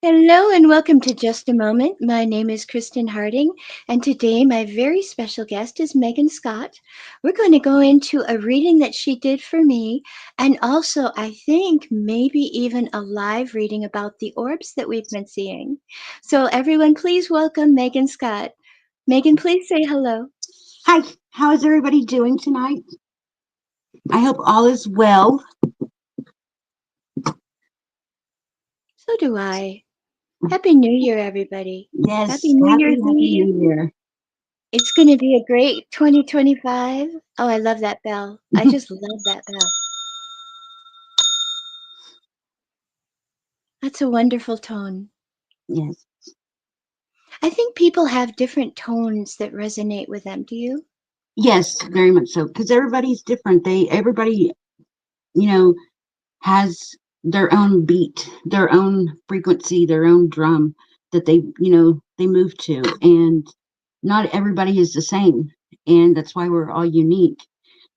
Hello and welcome to Just a Moment. My name is Kristen Harding, and today my very special guest is Megan Scott. We're going to go into a reading that she did for me, and also, I think, maybe even a live reading about the orbs that we've been seeing. So, everyone, please welcome Megan Scott. Megan, please say hello. Hi, how is everybody doing tonight? I hope all is well. So do I. Happy New Year, everybody. Happy Yes, New Year's happy Eve. New Year. It's going to be a great 2025. Oh, I love that bell. I just love that bell. That's a wonderful tone. Yes, I think people have different tones that resonate with them. Do you? yes, very much so. Because everybody's different. Everybody, you know, has their own beat, their own frequency, their own drum that they move to, and not everybody is the same. And that's why we're all unique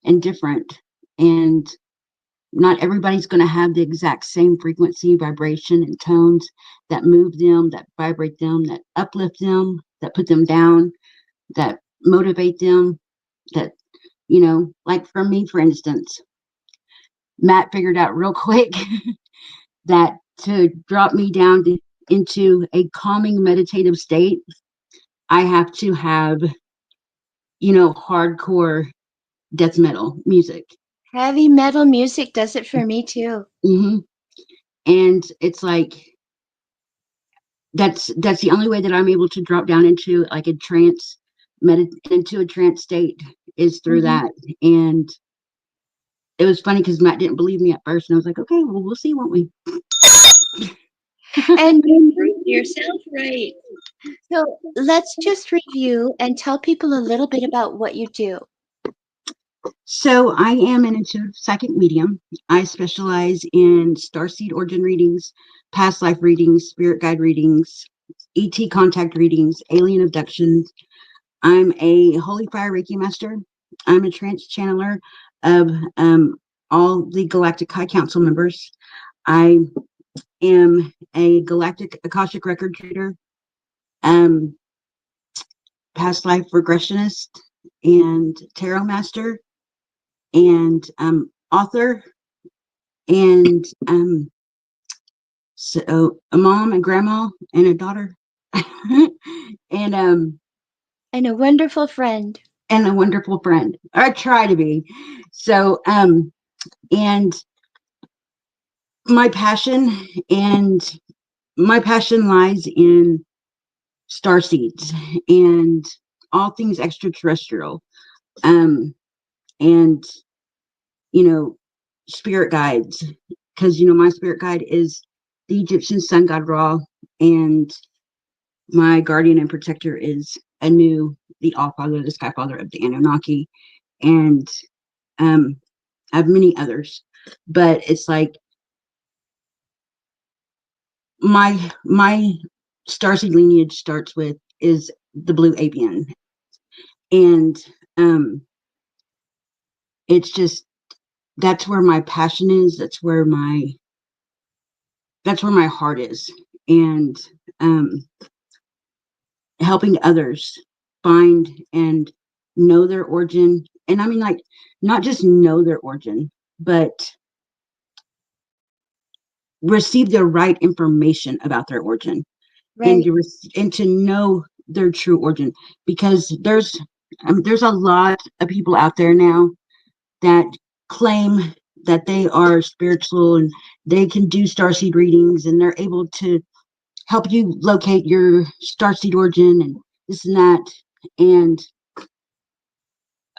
and different. And not everybody's going to have the exact same frequency, vibration, and tones that move them, that vibrate them, that uplift them, that put them down, that motivate them. That, like for me, for instance, Matt figured out real quick that to drop me down into a calming meditative state, I have to have, hardcore death metal music. Heavy metal music does it for me too. hmm And it's like, that's the only way that I'm able to drop down into like a into a trance state is through Hmm. that. And it was funny because Matt didn't believe me at first, and I was like, okay, well, we'll see, won't we? And you proved yourself right. So let's just review and tell people a little bit about what you do. So I am an intuitive psychic medium. I specialize in starseed origin readings, past life readings, spirit guide readings, ET contact readings, alien abductions. I'm a holy fire Reiki master. I'm a trance channeler of all the Galactic High Council members. I am a Galactic Akashic Record reader, um, past life regressionist, and tarot master, and author, and so a mom, a grandma, and a daughter, and And a wonderful friend. and a wonderful friend. I try to be. So and my passion and my passion lies in star seeds and all things extraterrestrial, um and you know spirit guides, because my spirit guide is the Egyptian sun god Ra, and my guardian and protector is Anu, the all father, the sky father of the Anunnaki. And um I have many others, but it's like my starseed lineage starts with is the blue avian. And um it's just, that's where my passion is, that's where my heart is. And um helping others find and know their origin. And I mean, like, not just know their origin, but receive the right information about their origin, and Right. and to know their true origin. Because there's a lot of people out there now that claim that they are spiritual and they can do starseed readings and they're able to help you locate your starseed origin and this and that. And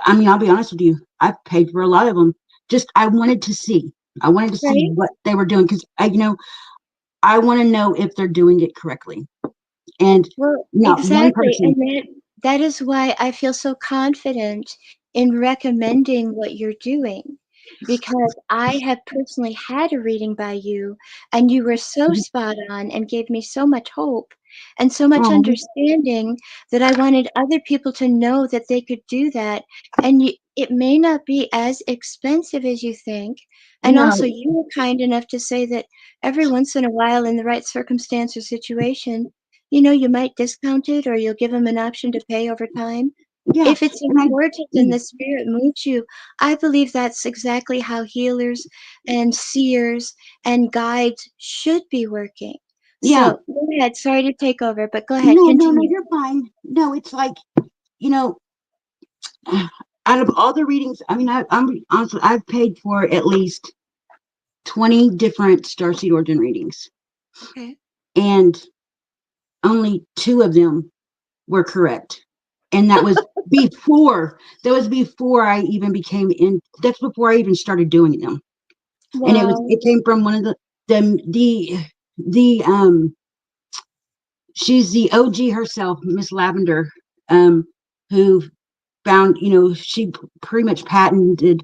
I mean, I'll be honest with you, I've paid for a lot of them. Just I wanted to see Right. what they were doing, because I want to know if they're doing it correctly. And Well, not one exactly. person. And that is why I feel so confident in recommending what you're doing because I have personally had a reading by you and you were so spot on and gave me so much hope. and so much Oh, understanding that I wanted other people to know that they could do that. And it may not be as expensive as you think. And also, no, you were kind enough to say that every once in a while, in the right circumstance or situation, you might discount it or you'll give them an option to pay over time. yeah, If it's and I, important and the spirit moves you, I believe that's exactly how healers and seers and guides should be working. yeah, So go ahead. Sorry to take over, but go ahead. no, no, no, Continue. you're fine. No, it's like, you know, out of all the readings, I mean, I'm honestly, I've paid for at least 20 different starseed origin readings, Okay. and only two of them were correct. And that was before I even became in, that's before I even started doing them. And Wow. it came from one of the she's the OG herself, Miss Lavender, who found, she pretty much patented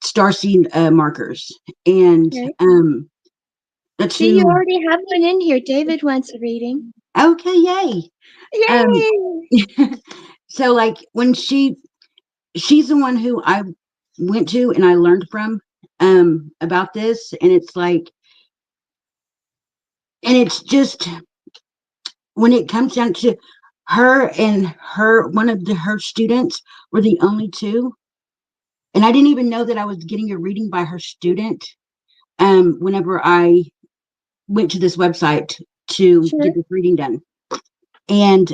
starseed markers. And Okay. that's See, you who, already have one in here. David wants a reading. okay, yay. Um, Yay! so like when she's the one who I went to and I learned from about this, and it's like, and it's just when it comes down to her and one of her students were the only two, and I didn't even know that I was getting a reading by her student whenever I went to this website to Sure. get this reading done. And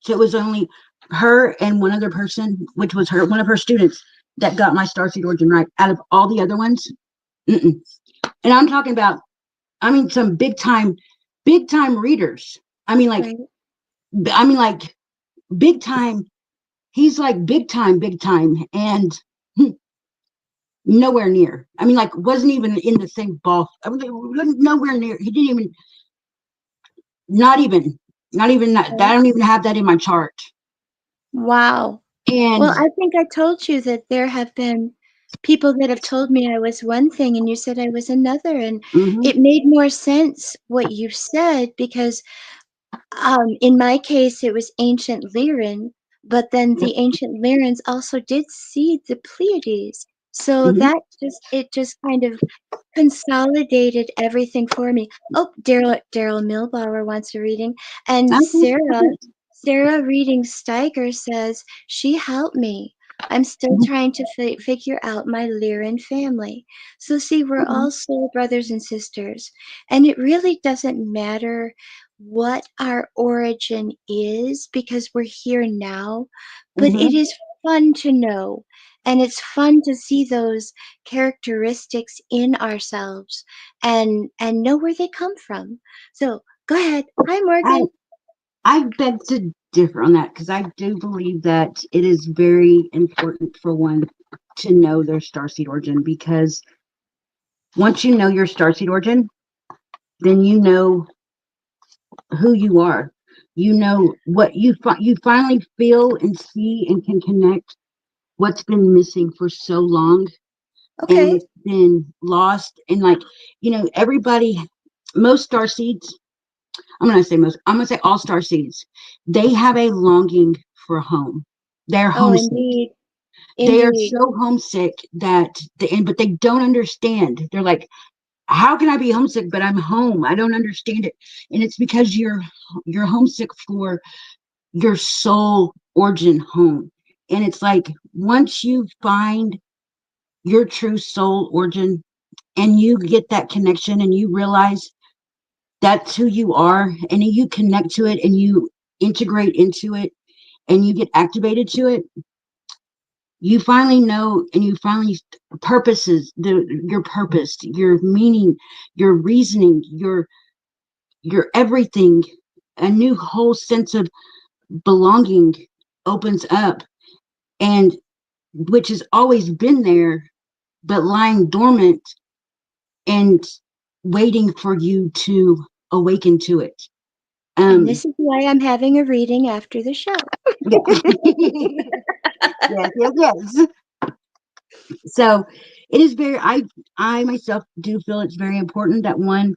so it was only her and one other person, which was one of her students, that got my starseed origin right. Out of all the other ones, mm-mm. And I'm talking about, I mean, some big time readers. I mean, like, Right. like big time. He's like big time, and nowhere near. I mean, like, wasn't even in the same ball. I mean, nowhere near. He didn't even, not even, not even that. I Right. don't even have that in my chart. Wow. And Well, I think I told you that there have been people that have told me I was one thing and you said I was another, and mhm, it made more sense what you said because in my case it was ancient Lyran, but then yep, the ancient Lyrans also did see the Pleiades. So mhm, that just kind of consolidated everything for me. Oh, Daryl Milbauer wants a reading, and okay, Sarah Reading Steiger says she helped me. I'm still mhm, trying to figure out my Lyran family. So see, we're okay, all soul brothers and sisters, and it really doesn't matter what our origin is because we're here now. But it mhm, is fun to know, and it's fun to see those characteristics in ourselves and know where they come from. So go ahead. Hi, I Morgan. I beg to differ on that because I do believe that it is very important for one to know their starseed origin, because once you know your starseed origin, then you know who you are. You know what you finally feel and see and can connect what's been missing for so long and Okay. what's been lost. And like, everybody, most star seeds, I'm gonna say all star seeds, they have a longing for home. They're Oh, homesick. indeed. They are Indeed. so homesick but they don't understand. They're like, how can I be homesick but I'm home? I don't understand it. And it's because you're homesick for your soul origin home. And it's like, once you find your true soul origin and you get that connection and you realize that's who you are, and you connect to it and you integrate into it and you get activated to it, you finally know, and you finally your purpose, your meaning, your reasoning, your everything. A new whole sense of belonging opens up, and which has always been there but lying dormant and waiting for you to awaken to it. And um this is why I'm having a reading after the show. yeah. Yes, yes, yes. So it is very, I myself do feel it's very important that one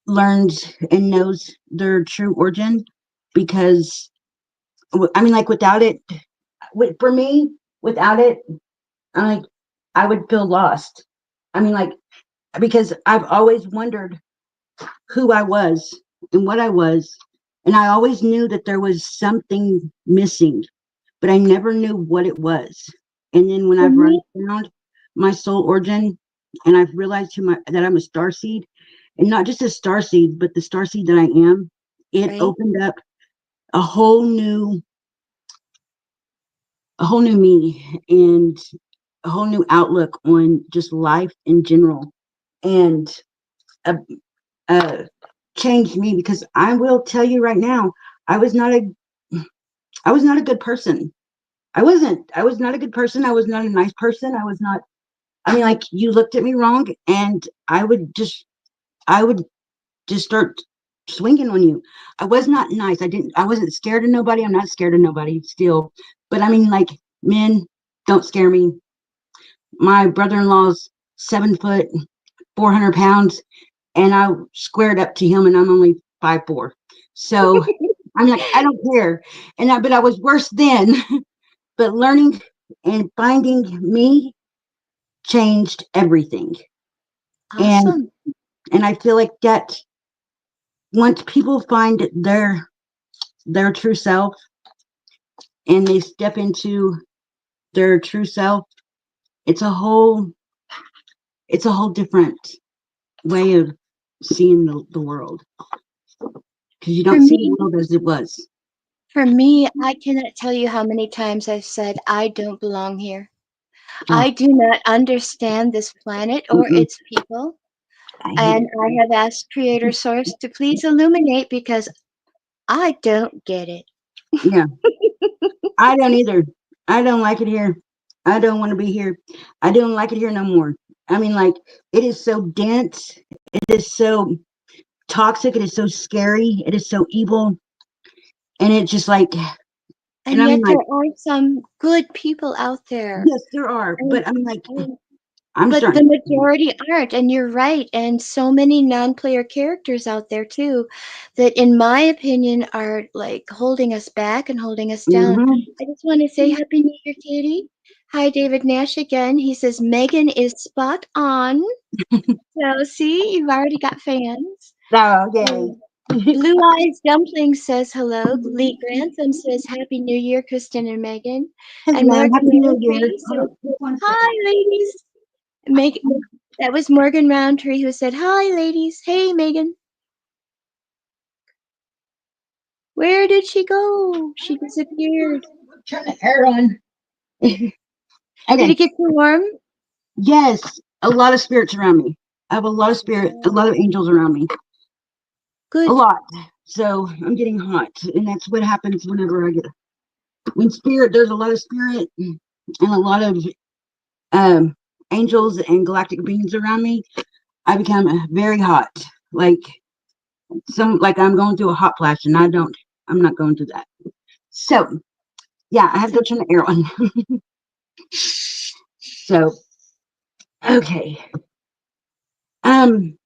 learns and knows their true origin, because I mean, like, without it, for me, without it, I like, I would feel lost. I mean, like, because I've always wondered who I was and what I was, and I always knew that there was something missing, but I never knew what it was. And then when For I've me, found my soul origin, and I've realized that I'm a star seed, and not just a star seed, but the star seed that I am, it right? opened up a whole new, me, and a whole new outlook on just life in general, and uh, uh, changed me, because I will tell you right now, I was not a, I was not a good person. I was not a good person. I was not a nice person. I was not. I mean, like, you looked at me wrong, and I would just start swinging on you. I was not nice. I wasn't scared of nobody. I'm not scared of nobody still. But I mean, like, men don't scare me. My brother-in-law's 7 foot, 400 pounds, and I squared up to him, and I'm only 5'4". So I'm like, I don't care. But I was worse then. But learning and finding me changed everything. And Awesome. I feel like that, once people find their true self, and they step into their true self, it's a whole different way of seeing the world, because you For don't see the me, world as it was. I cannot tell you how many times I've said, I don't belong here. Oh, I do not understand this planet or mm-mm, its people. I hate And it. I have asked Creator Source to please illuminate because I don't get it. Yeah, I don't either. I don't like it here. I don't want to be here. I don't like it here no more. I mean, like, it is so dense. It is so toxic. It is so scary. It is so evil. And it's just like, and And I mean, yet there like, are some good people out there. yes, there are. And, But I mean, like, and I'm but starting the to. majority aren't, and you're right. And so many non-player characters out there too, that in my opinion are like holding us back and holding us down. Mm-hmm. I just want to say Happy New Year, Katie. Hi, David Nash again. He says Megan is spot on. So see, you've already got fans. Oh, yay. Um, Blue Eyes Dumpling says hello. Lee Grantham says Happy New Year, Kristen and Megan. And Hello. Morgan Happy New Year. Roundtree Hold on says, just 1 second. hi, ladies. Meg, that was Morgan Roundtree who said, hi, ladies. Hey, Megan. Where did she go? She disappeared. Turn the air on. Did Okay. it get too warm? Yes, a lot of spirits around me. I have a lot of spirit, a lot of angels around me. A Good. lot. So I'm getting hot, and that's what happens whenever when spirit. There's a lot of spirit and a lot of um, angels and galactic beings around me. I become very hot, like I'm going through a hot flash, and I'm not going through that. So yeah, I have to go turn the air on. So okay. Um.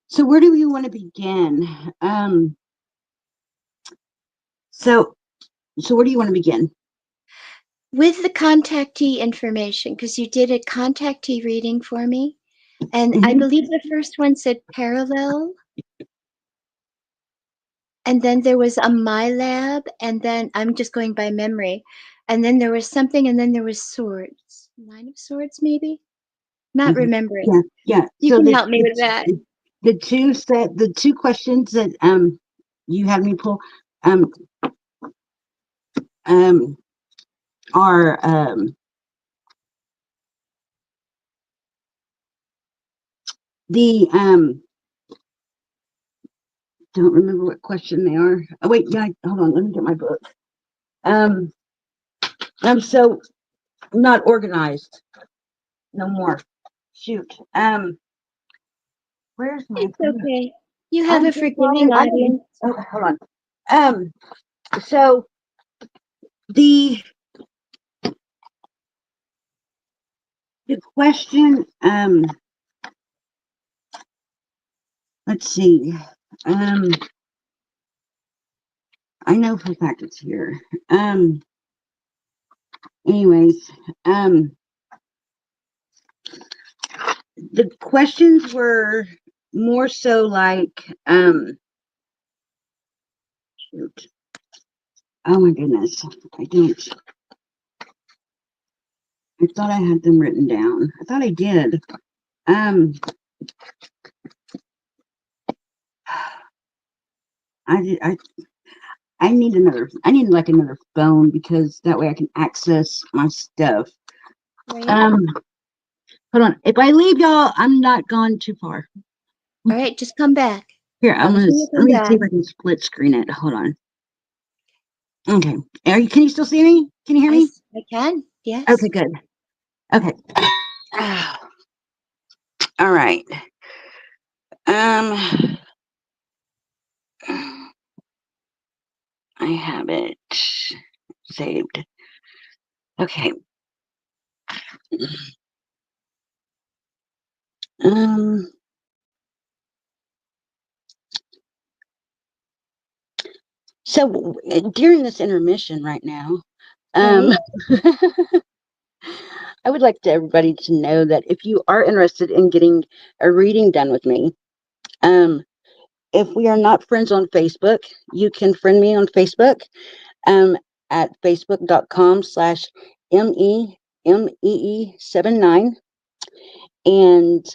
So where do you want to begin? Um. So where do you want to begin? With the contactee information, because you did a contactee reading for me, and I Hmm. believe the first one said parallel, and then there was a My Lab, and then I'm just going by memory, and then there was something, and then there was swords. Nine of Swords, maybe? Not Okay. Yeah, remembering. yeah. You So can help me with that. the two questions that you had me pull um um are the don't remember what question they are. Oh wait, yeah, hold on, let me get my book. Um I'm so not organized no more. Shoot. Where's my It's book? okay. You have I'm a so sorry. forgiving I didn't. audience. Oh, hold on. Um so the question let's see. Um, I know for a fact it's here. Anyways, um, the questions were more so like, shoot. Oh my goodness, I don't. I thought I had them written down. I thought I did. Um, I I need another. I need like another phone because that way I can access my stuff. Right. Um, hold on. If I leave y'all, I'm not gone too far. All right, just come back. Here, Promise me you'll let come me see back. if I can split screen it. Hold on. Okay. Are you? Can you still see me? Can you hear me? I can. Okay, Yes. good. Okay. Ah, all right. Um, I have it saved. Okay. Um, so during this intermission right now, um, Right. I would like to everybody to know that if you are interested in getting a reading done with me, um, if we are not friends on Facebook, you can friend me on Facebook um, at facebook.com/MEMEE79 and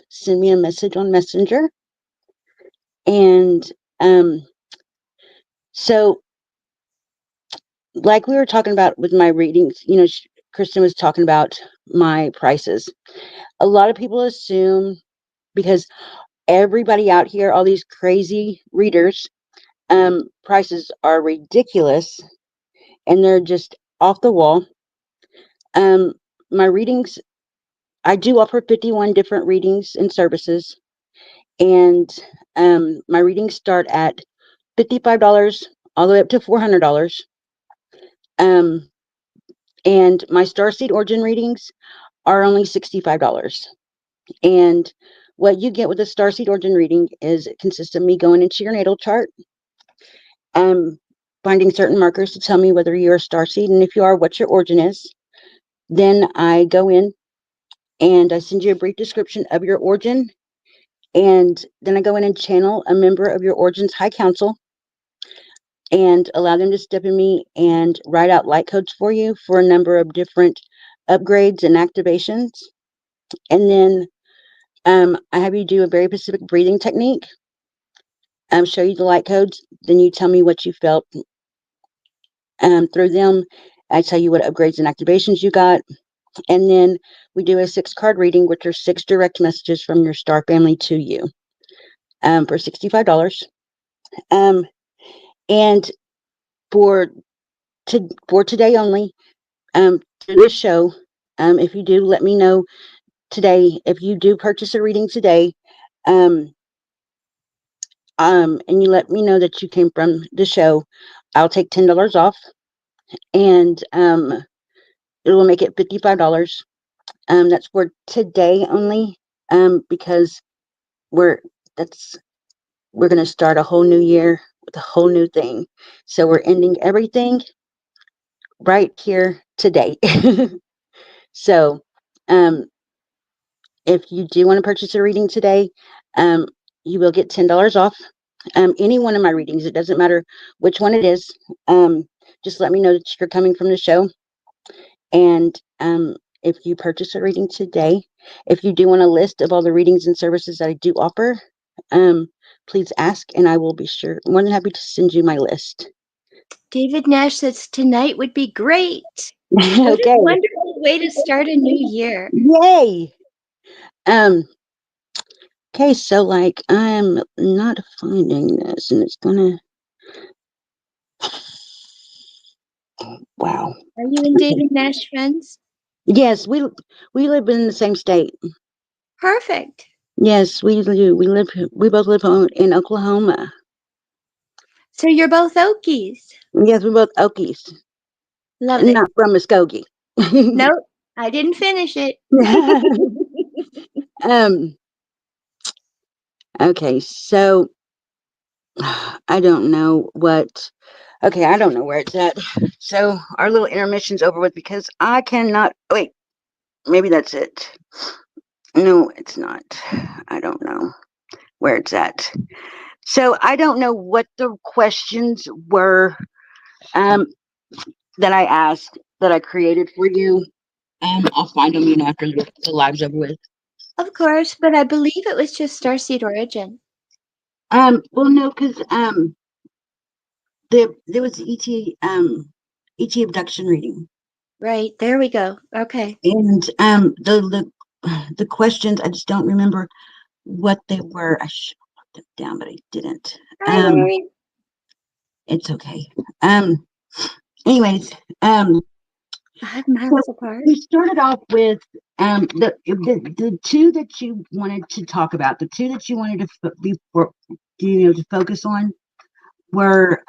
send me a message on Messenger. And um, so, like we were talking about with my readings, Kristen was talking about my prices. A lot of people assume because everybody out here, all these crazy readers, prices are ridiculous and they're just off the wall. Um, my readings, I do offer 51 different readings and services, and my readings start at $55 all the way up to $400. Um, and my Starseed Origin readings are only $65. And what you get with a Starseed Origin reading is it consists of me going into your natal chart, um, finding certain markers to tell me whether you're a starseed, and if you are, what your origin is. Then I go in and I send you a brief description of your origin, and then I go in and channel a member of your origin's high council and allow them to step in me and write out light codes for you for a number of different upgrades and activations. And then I have you do a very specific breathing technique, show you the light codes, then you tell me what you felt through them. I tell you what upgrades and activations you got. And then we do a 6 card reading, which are 6 direct messages from your star family to you for $65. Um, and for for today only, through this show, if you do, let me know today. If you do purchase a reading today, um, and you let me know that you came from the show, I'll take $10 off, and it will make it $55. That's for today only, because we're that's we're going to start a whole new year with a whole new thing. So we're ending everything right here today. So, um, if you do want to purchase a reading today, um, you will get $10 off. Any one of my readings, it doesn't matter which one it is. Um, just let me know that you're coming from the show. And if you purchase a reading today, if you do want a list of all the readings and services that I do offer, please ask, and I will be more than happy to send you my list. David Nash says tonight would be great. What a Okay. wonderful way to start a new year. Yay. Um. Okay. So, like, I'm not finding this, and it's gonna. Wow. Are you and David Nash friends? Yes, we live in the same state. Perfect. Yes, we do. We both live in Oklahoma. So you're both Okies. Yes, we both Okies, Love it. not from Muskogee. Nope, I didn't finish it. um. Okay, so I don't know what. Okay, I don't know where it's at. So our little intermission's over with because I cannot. Wait, maybe that's it. No, it's not. I don't know where it's at. So I don't know what the questions were um, that I asked that I created for you. I'll find them, after the live's over with. Of course, but I believe it was just starseed origin. Well, no, because there was ET abduction reading, Right, there we go. Okay. and the questions I just don't remember what they were. I should have put them down, but I didn't. Hi, Um, Mary. it's okay. Um, anyways, I'm so miles apart. we started off with the two that you wanted to talk about, the two that you wanted to to focus on were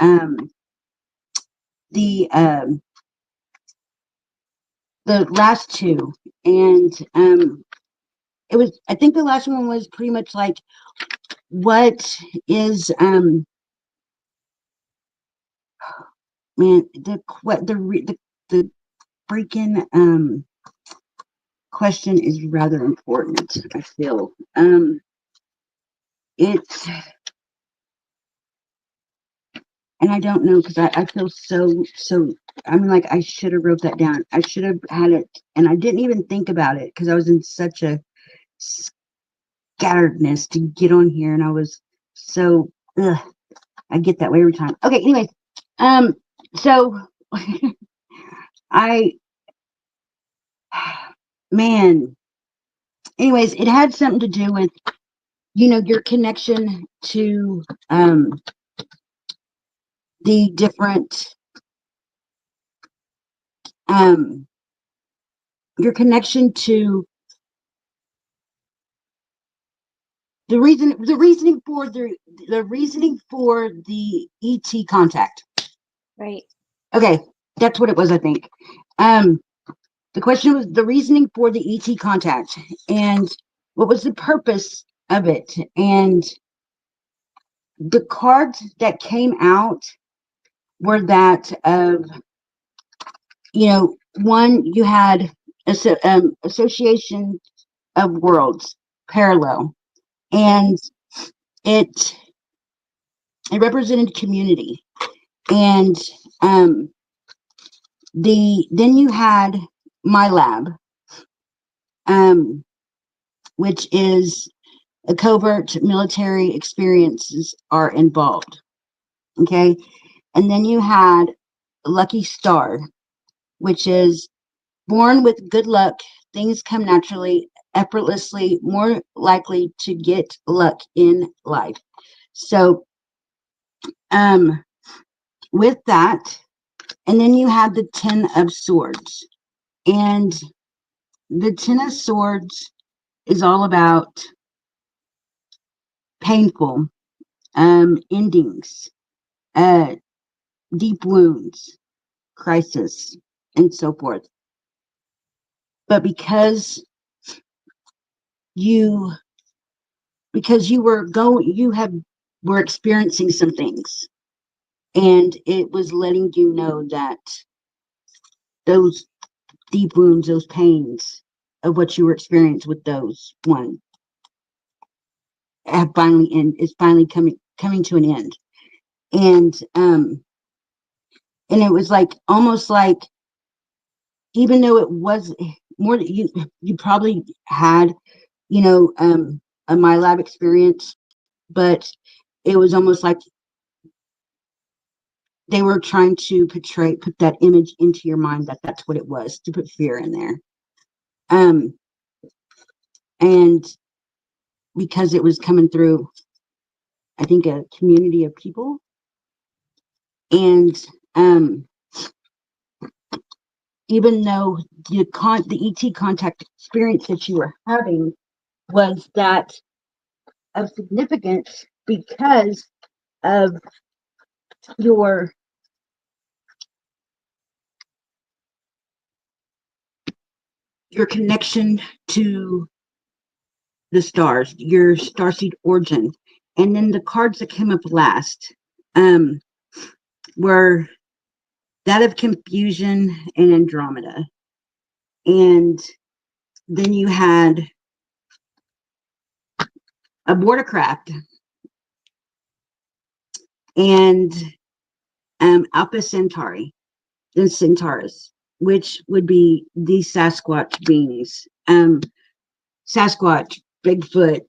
the um the last two, and it was, I think the last one was pretty much like, what is man, the freaking question is rather important, I feel. It's, and I don't know, because I feel so, I mean, like, I should have wrote that down. I should have had it, and I didn't even think about it because I was in such a scatteredness to get on here, and I was so, ugh, I get that way every time. Okay, anyways, so I, man, anyways, it had something to do with, your connection to the different, um, your connection to the reasoning for the ET contact. Right. Okay, that's what it was, I think. Um, the question was the reasoning for the ET contact and what was the purpose of it. And the cards that came out were that of, one, you had association of worlds, parallel, Right. and it it represented community. And then you had my lab, um, which is a covert military experiences are involved. Okay, and then you had Lucky Star, which is born with good luck, things come naturally, effortlessly, more likely to get luck in life. So, um, with that, and then you have the Ten of Swords. And the Ten of Swords is all about painful endings, uh, deep wounds, crisis, and so forth. But you you were experiencing some things, and it was letting you know that those deep wounds, those pains of what you were experiencing with those one have finally end is finally coming to an end. And it was like, almost like, even though it was more that you probably had, a my lab experience, but it was almost like they were trying to put that image into your mind that that's what it was, to put fear in there. um and because it was coming through, I think, a community of people. And even though the ET contact experience that you were having was that of significance because of your connection to the stars, your starseed origin. And then the cards that came up last um, were that of confusion and Andromeda. And then you had a bordercraft and Alpha Centauri, the Centaurus, which would be the Sasquatch beings. Sasquatch, Bigfoot,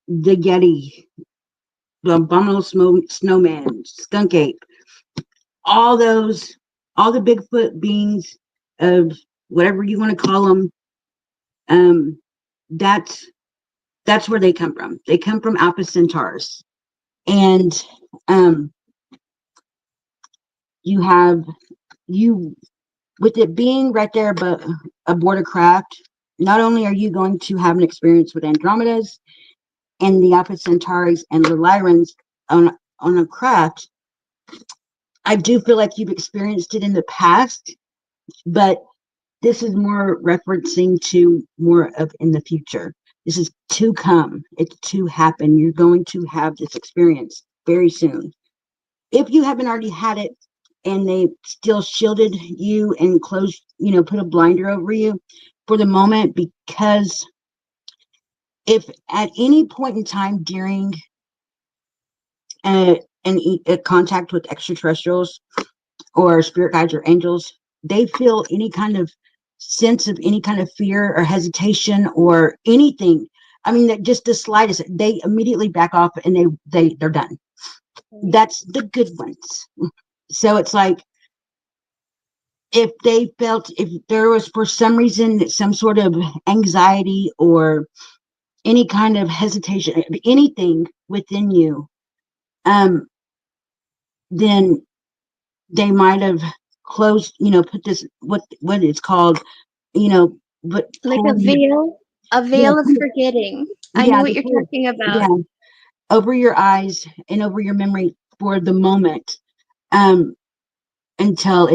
the Yeti, the abominable snowman, skunk ape, all those, all the Bigfoot beings of whatever you want to call them. Um, that's that's where they come from. They come from Alpha Centaurus, and um, you have you with it being right there, but aboard a craft. Not only are you going to have an experience with Andromedas and the Alpha Centauris and the Lyrans on a craft, I do feel like you've experienced it in the past, but this is more referencing to more of in the future. This is to come. It's to happen. You're going to have this experience very soon. If you haven't already had it and they still shielded you and closed, put a blinder over you for the moment, because if at any point in time during a contact with extraterrestrials or spirit guides or angels, they feel any kind of sense of any kind of fear or hesitation or anything. I mean, that just the slightest, they immediately back off and they're done. That's the good ones. So it's like if there was for some reason some sort of anxiety or any kind of hesitation, anything within you, um, then they might have closed, put this what it's called, but Like pull you, a yeah, veil of forgetting. I know yeah, what you're talking yeah, about. over your eyes and over your memory for the moment, um, until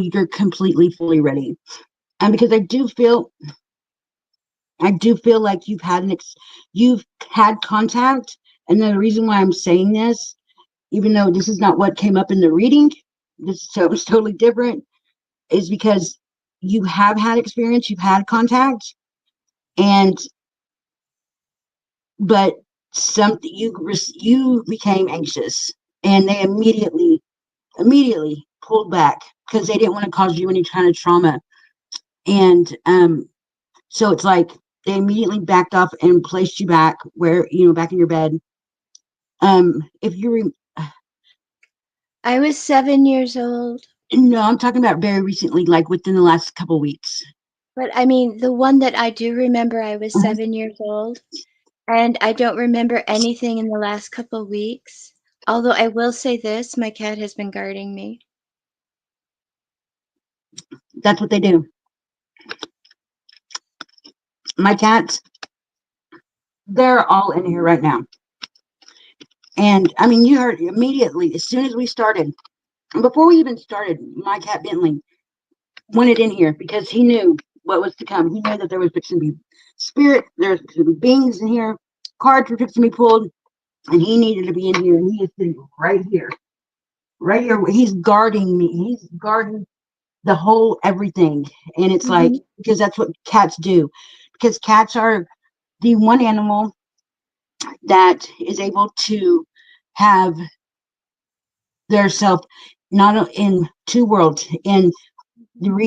you're completely fully ready. And because I do feel like you've had contact, and the reason why I'm saying this, even though this is not what came up in the reading, so it was totally different, is because you have had experience, you've had contact, and but something you became anxious, and they immediately pulled back because they didn't want to cause you any kind of trauma, and so it's like they immediately backed off and placed you back where back in your bed. If you I was 7 years old, no, I'm talking about very recently, like within the last couple weeks. but I mean, the one that I do remember, I was Mhm. 7 years old, and I don't remember anything in the last couple weeks. Although I will say this, my cat has been guarding me. That's what they do. My cats, they're all in here right now. And I mean, you heard immediately as soon as we started, before we even started, my cat Bentley wanted in here because he knew what was to come. He knew that there was fixing to be spirit, there's fixing to be beings in here, cards were fixing to be pulled, and he needed to be in here. And he is sitting right here, right here. He's guarding me. He's guarding the whole everything. And it's like, Hmm. because that's what cats do. Because cats are the one animal that is able to have their self not in two worlds, in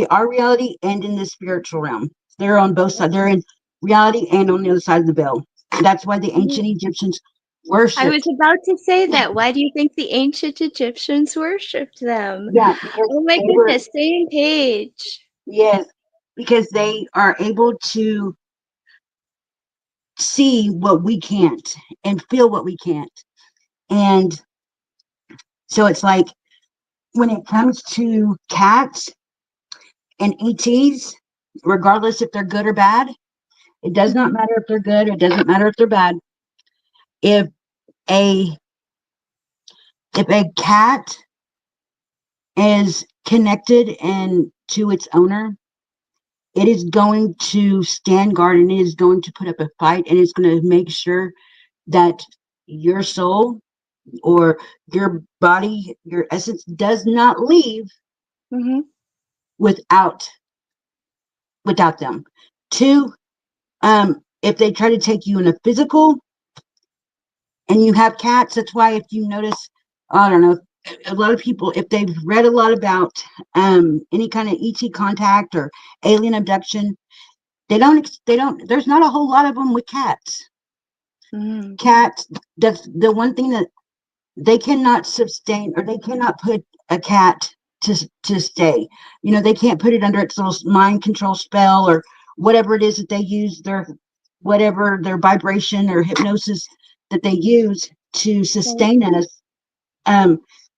our reality and in the spiritual realm. They're on both sides. They're in reality and on the other side of the veil. That's why the ancient Egyptians I was worshipped. about to say that. Why do you think the ancient Egyptians worshipped them? Yeah, because Oh my they were, goodness, same page. yes, because they are able to see what we can't and feel what we can't. And so it's like when it comes to cats and ETs, regardless if they're good or bad, it does not Mhm. matter if they're good, it doesn't matter if they're bad. If a if a cat is connected and to its owner, it is going to stand guard, and it is going to put up a fight, and it's going to make sure that your soul or your body, your essence does not leave Mm-hmm. without them. Two, if they try to take you in a physical and you have cats, that's why if you notice, I don't know, a lot of people, if they've read a lot about any kind of ET contact or alien abduction, there's not a whole lot of them with cats. Mm-hmm. Cats, that's the one thing that they cannot sustain, or they cannot put a cat to stay. They can't put it under its little mind control spell or whatever it is that they use, their vibration or hypnosis that they use to Okay. sustain us.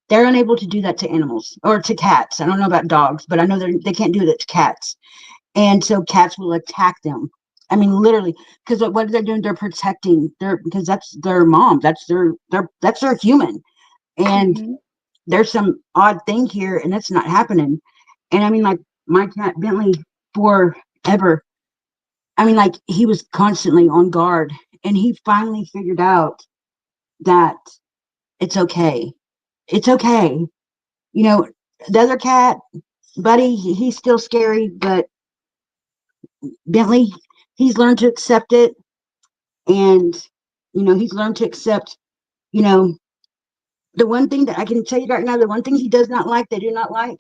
They're unable to do that to animals or to cats. I don't know about dogs, but I know they can't do that to cats. And so cats will attack them. I mean, literally, because what are they doing? They're protecting because that's their mom. That's their human. And Mm-hmm. there's some odd thing here, and that's not happening. And I mean, like my cat Bentley, forever. I mean, like he was constantly on guard, and he finally figured out that it's okay. It's okay. You know, the other cat, Buddy, he's still scary, but Bentley, he's learned to accept it, and he's learned to accept. You know, the one thing that I can tell you right now, the one thing he does not like, they do not like,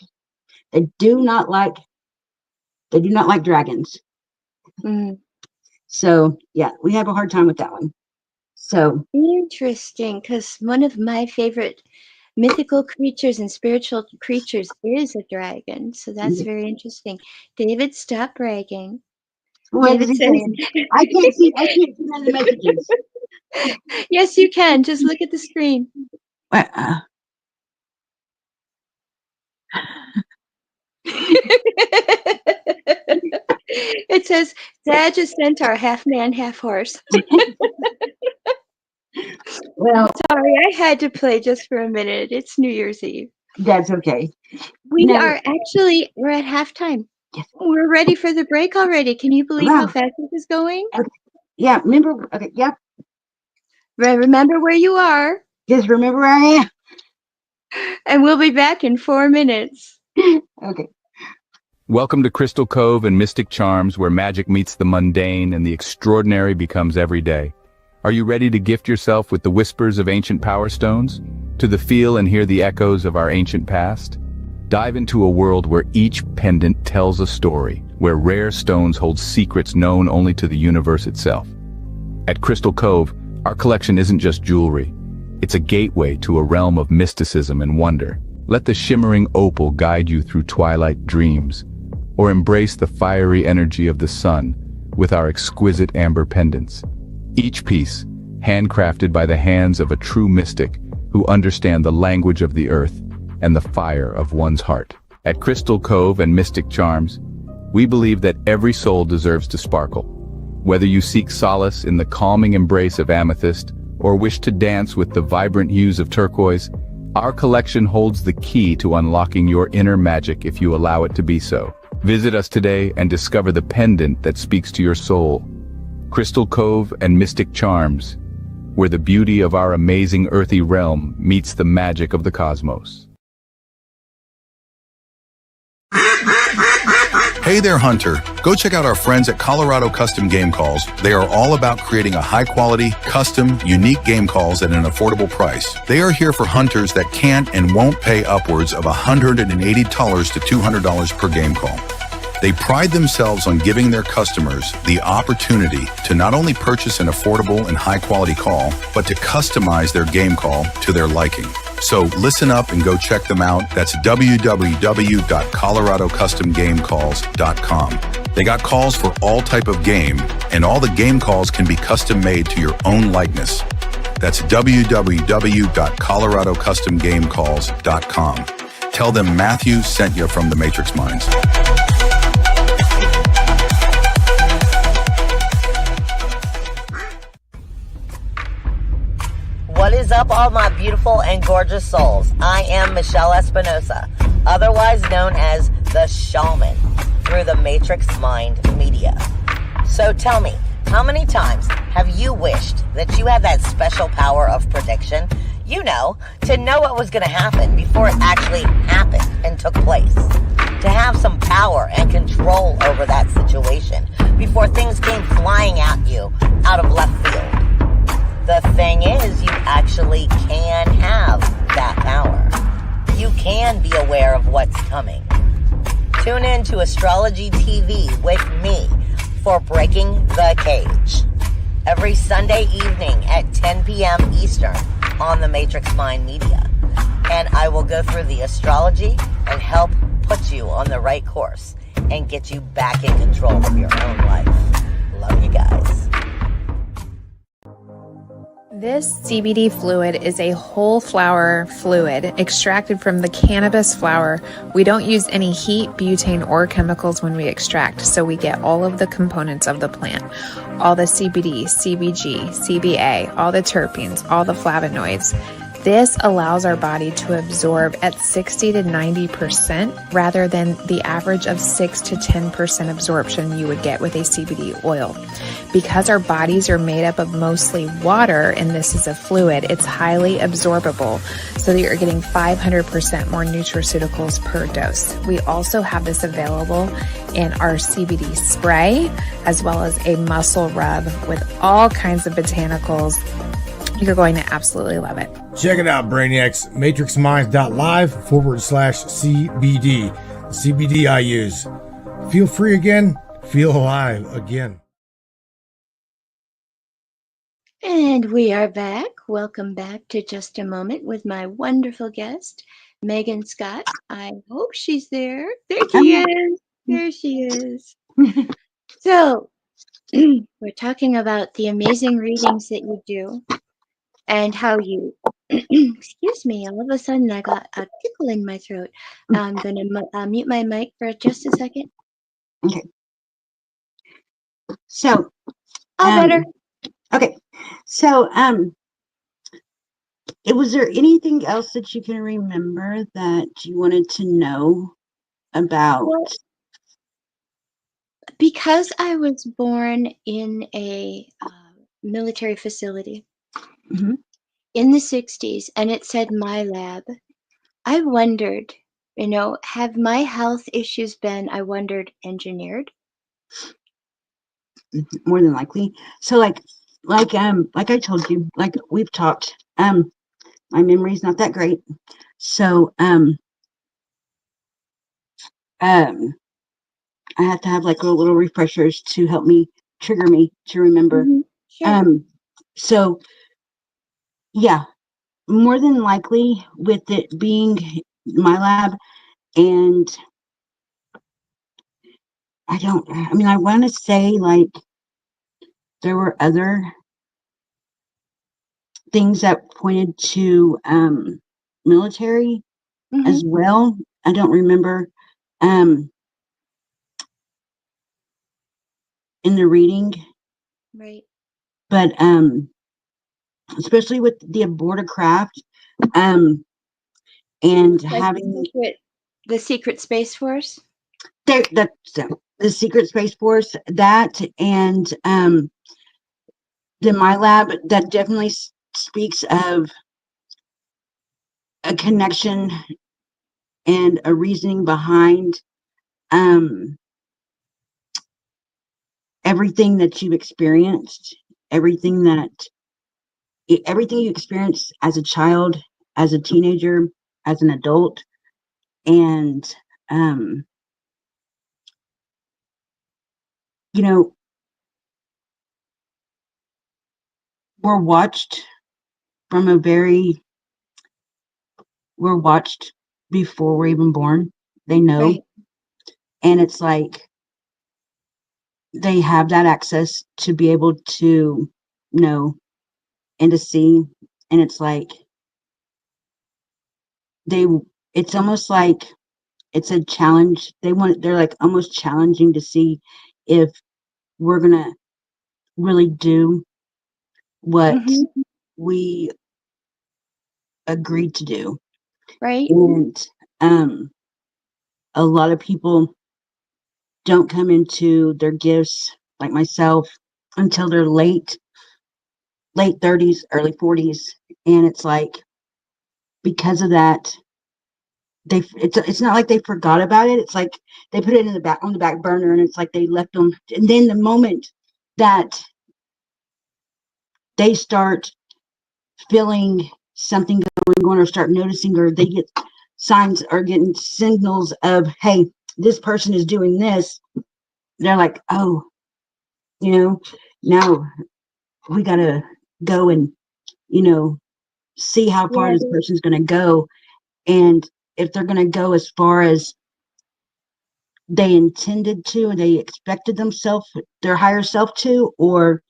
dragons. Mm-hmm. So yeah, we have a hard time with that one. So Interesting, because one of my favorite mythical creatures and spiritual creatures is a dragon. So that's very interesting. David, stop bragging. what does David he say? saying, I can't see none of the messages. yes, you can. Just look at the screen. Uh, It says, Sag is centaur, half man, half horse. well, Sorry, I had to play just for a minute. It's New Year's Eve. that's okay. We No, are actually, we're at halftime. yes, We're ready for the break already. Can you believe how wow, fast this is going? okay, yeah. Remember, okay, yep. Remember where you are, Just remember where I and we'll be back in 4 minutes. am. Okay. Welcome to Crystal Cove and Mystic Charms, where magic meets the mundane and the extraordinary becomes everyday. Are you ready to gift yourself with the whispers of ancient power stones? To the feel and hear the echoes of our ancient past? Dive into a world where each pendant tells a story, where rare stones hold secrets known only to the universe itself. At Crystal Cove, our collection isn't just jewelry. It's a gateway to a realm of mysticism and wonder. Let the shimmering opal guide you through twilight dreams, or embrace the fiery energy of the sun with our exquisite amber pendants. Each piece, handcrafted by the hands of a true mystic who understand the language of the earth and the fire of one's heart. At Crystal Cove and Mystic Charms, we believe that every soul deserves to sparkle. Whether you seek solace in the calming embrace of amethyst or wish to dance with the vibrant hues of turquoise, our collection holds the key to unlocking your inner magic if you allow it to be so. Visit us today and discover the pendant that speaks to your soul. Crystal Cove and Mystic Charms, where the beauty of our amazing earthy realm meets the magic of the cosmos. Hey there, Hunter. Go check out our friends at Colorado Custom Game Calls. They are all about creating a high-quality, custom, unique game calls at an affordable price. They are here for hunters that can't and won't pay upwards of $180 to $200 per game call. They pride themselves on giving their customers the opportunity to not only purchase an affordable and high-quality call, but to customize their game call to their liking. So listen up and go check them out. That's www.coloradocustomgamecalls.com. They got calls for all type of game, and all the game calls can be custom made to your own likeness. That's www.coloradocustomgamecalls.com. Tell them Matthew sent you from the Matrix Minds. What is up, all my beautiful and gorgeous souls? I am Michelle Espinosa, otherwise known as the Shaman. through the Matrix Mind Media. So tell me, how many times have you wished that you had that special power of prediction? You know, to know what was going to happen before it actually happened and took place. To have some power and control over that situation before things came flying at you out of left field. The thing is, you actually can have that power. You can be aware of what's coming. Tune in to Astrology TV with me for Breaking the Cage every Sunday evening at 10 p.m. Eastern on the Matrix Mind Media. And I will go through the astrology and help put you on the right course and get you back in control of your own life. Love you guys. This CBD fluid is a whole flower fluid extracted from the cannabis flower. We don't use any heat, butane, or chemicals when we extract, so we get all of the components of the plant. All the CBD, CBG, CBA, all the terpenes, all the flavonoids. This allows our body to absorb at 60 to 90% rather than the average of 6 to 10% absorption you would get with a CBD oil. Because our bodies are made up of mostly water and this is a fluid, it's highly absorbable so that you're getting 500% more nutraceuticals per dose. We also have this available in our CBD spray as well as a muscle rub with all kinds of botanicals. You're going to absolutely love it. Check it out, Brainiacs. MatrixMinds.live/CBD. The CBD I use. Feel free again. Feel alive again. And we are back. Welcome back to Just a Moment with my wonderful guest, Megan Scott. I hope she's there. There she is. There she is. So, we're talking about the amazing readings that you do and how you, excuse me, all of a sudden I got a tickle in my throat. I'm going to mute my mic for just a second. Okay. So, All better. okay. So, was there anything else that you can remember that you wanted to know about? Well, because I was born in a military facility in the 60s and it said my lab, I wondered, have my health issues been, I wondered, engineered? More than likely. So like I told you, like we've talked, my memory's not that great. So I have to have like little refreshers to help me trigger me to remember. Sure. So yeah, more than likely with it being my lab, and I want to say like there were other things that pointed to military as well. I don't remember in the reading, Right. but especially with the aborted craft, and Like having the secret Space Force? the secret Space Force, that, and the my lab, that definitely speaks of a connection and a reasoning behind everything that you've experienced, everything you experienced as a child, as a teenager, as an adult, and we're watched from we're watched before we're even born. They know. Right. And it's like they have that access to be able to know and to see. And it's like it's almost like it's a challenge. They're like almost challenging to see if we're gonna really do what we agreed to do. Right. And a lot of people don't come into their gifts like myself until they're late 30s, early 40s, and it's like because of that it's not like they forgot about it. It's like they put it in the back on the back burner, and it's like they left them. And then the moment that they start feeling something going on, or start noticing, or they get signs or getting signals of, hey, this person is doing this, they're like, oh, you know, now we gotta go and, you know, see how far Yeah, this person's gonna go. And if they're gonna go as far as they intended to and they expected themselves, their higher self to, or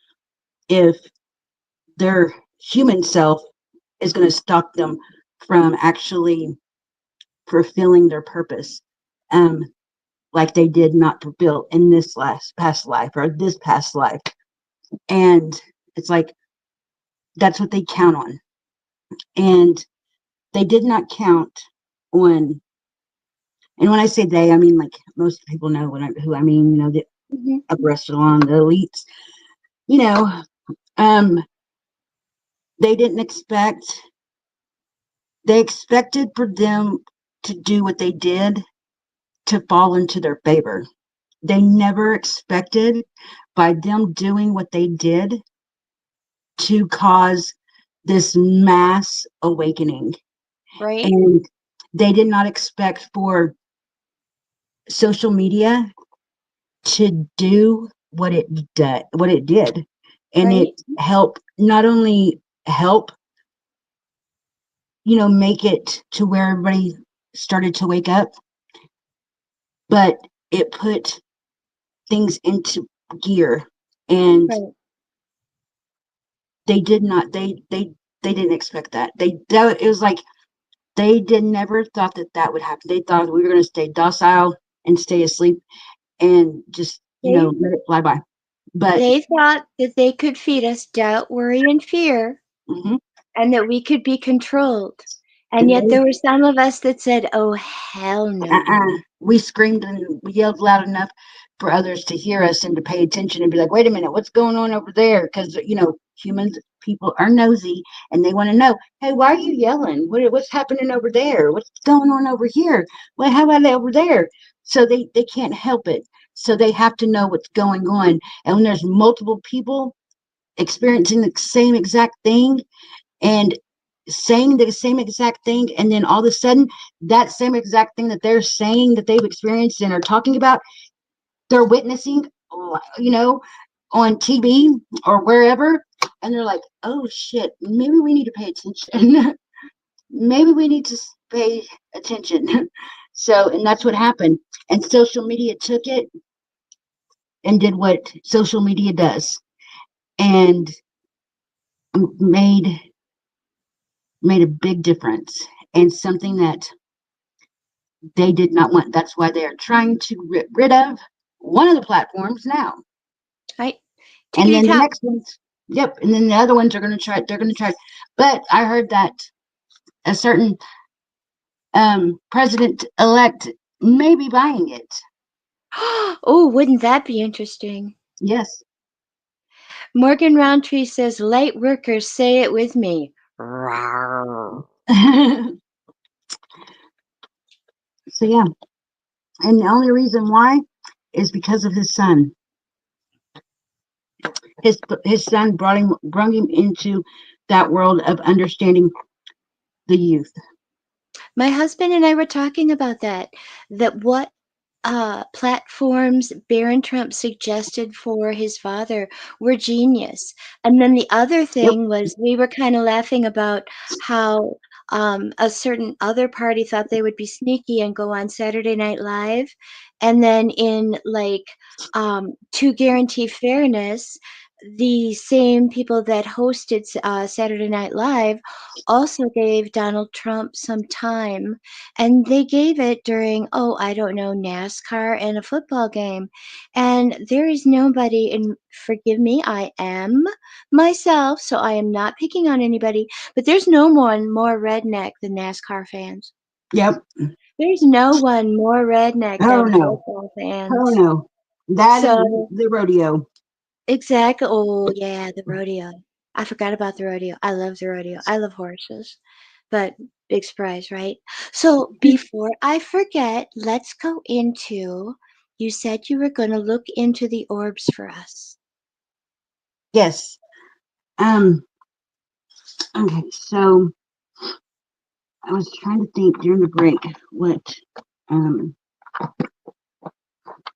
if their human self is going to stop them from actually fulfilling their purpose, um like they did not fulfill in this last past life or this past life. And it's like that's what they count on. And they did not count on, and when I say they, I mean like most people know who I mean, you know, the hmm upper echelon, the elites, you know. um they didn't expect, they expected for them to do what they did to fall into their favor. They never expected by them doing what they did to cause this mass awakening. right, And they did not expect for social media to do what it did. And it right, helped, not only help, you know, make it to where everybody started to wake up, but it put things into gear. And right. they did not they didn't expect that. It was like they did never thought that that would happen. They thought we were going to stay docile and stay asleep and just, you know, They let it fly by. But they thought that they could feed us doubt, worry, and fear, mhm, and that we could be controlled. And and yet they there were some of us that said, "Oh hell no." we screamed and we yelled loud enough for others to hear us and to pay attention and be like, wait a minute, what's going on over there? Because, you know, humans, people are nosy, and they want to know, hey, why are you yelling? What's happening over there? What's going on over here? Well, how about over there? So they can't help it. So they have to know what's going on. And when there's multiple people experiencing the same exact thing, and saying the same exact thing, and then all of a sudden that same exact thing that they're saying that they've experienced and are talking about, they're witnessing, you know, on TV or wherever, and they're like, oh shit, maybe we need to pay attention. Maybe we need to pay attention. So, and that's what happened. And social media took it and did what social media does, and made made a big difference, and something that they did not want. That's why they are trying to get rid of one of the platforms now. Right? And Tickety then the tock. next ones, yep. And then the other ones are going to try, they're going to try. But I heard that a certain president elect may be buying it. Oh, wouldn't that be interesting? Yes. Morgan Roundtree says, "Light workers, say it with me." Rawr. So, yeah. And the only reason why is because of his son. His son brought him into that world of understanding the youth. My husband and I were talking about that. That what platforms Barron Trump suggested for his father were genius. And then the other Yep. thing was we were kind of laughing about how a certain other party thought they would be sneaky and go on Saturday Night Live. And then in like to guarantee fairness, the same people that hosted Saturday Night Live also gave Donald Trump some time, and they gave it during, oh, I don't know, NASCAR and a football game. And there is nobody, and forgive me, I am myself, so I am not picking on anybody, but there's no one more redneck than NASCAR fans. Yep. There's no one more redneck Oh than no. football Oh fans. no. That and So the rodeo. exactly. Oh yeah, the rodeo. I forgot about the rodeo. I love the rodeo. I love horses, but big surprise, right? So before I forget, let's go into. You said you were going to look into the orbs for us. Yes. Um. Okay. So I was trying to think during the break what. Um.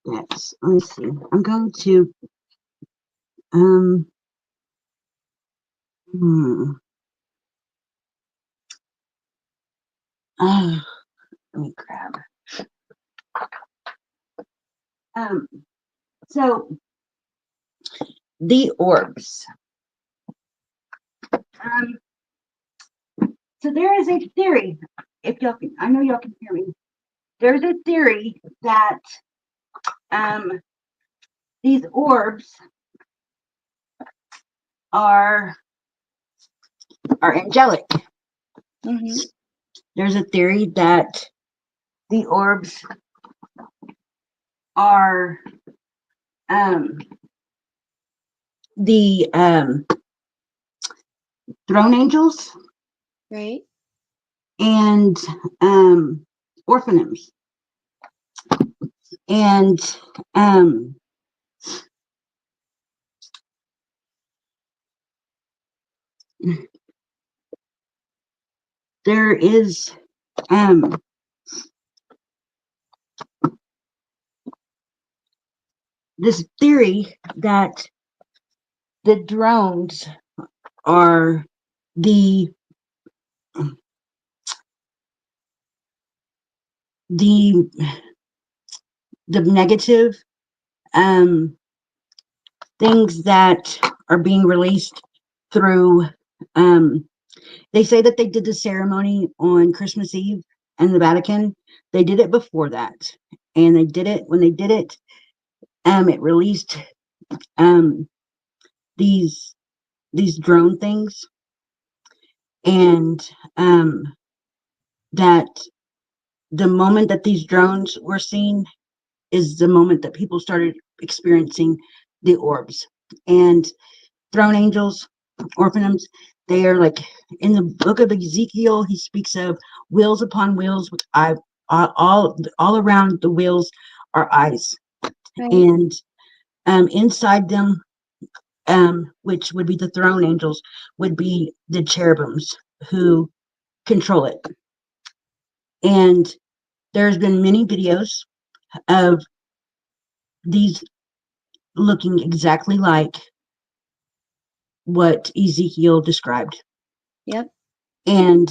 Yes. Let me see. I'm going to. Um. Hmm. Uh, let me grab. Um. So the orbs. Um. So there is a theory. If y'all can, I know y'all can hear me. There's a theory that um these orbs are angelic. Mm-hmm. There's a theory that the orbs are the throne angels Right. and orphans. And um, there is um, this theory that the drones are the the the negative um, things that are being released through. They say that they did the ceremony on Christmas Eve in the Vatican. They did it before that, and they did it when they did it. It released um, these drone things, and that the moment that these drones were seen is the moment that people started experiencing the orbs and throne angels, orphans. They are like in the book of Ezekiel. He speaks of wheels upon wheels with eye, all around the wheels are eyes, Right. and inside them, which would be the throne angels, would be the cherubims who control it. And there's been many videos of these looking exactly like what Ezekiel described. Yep. And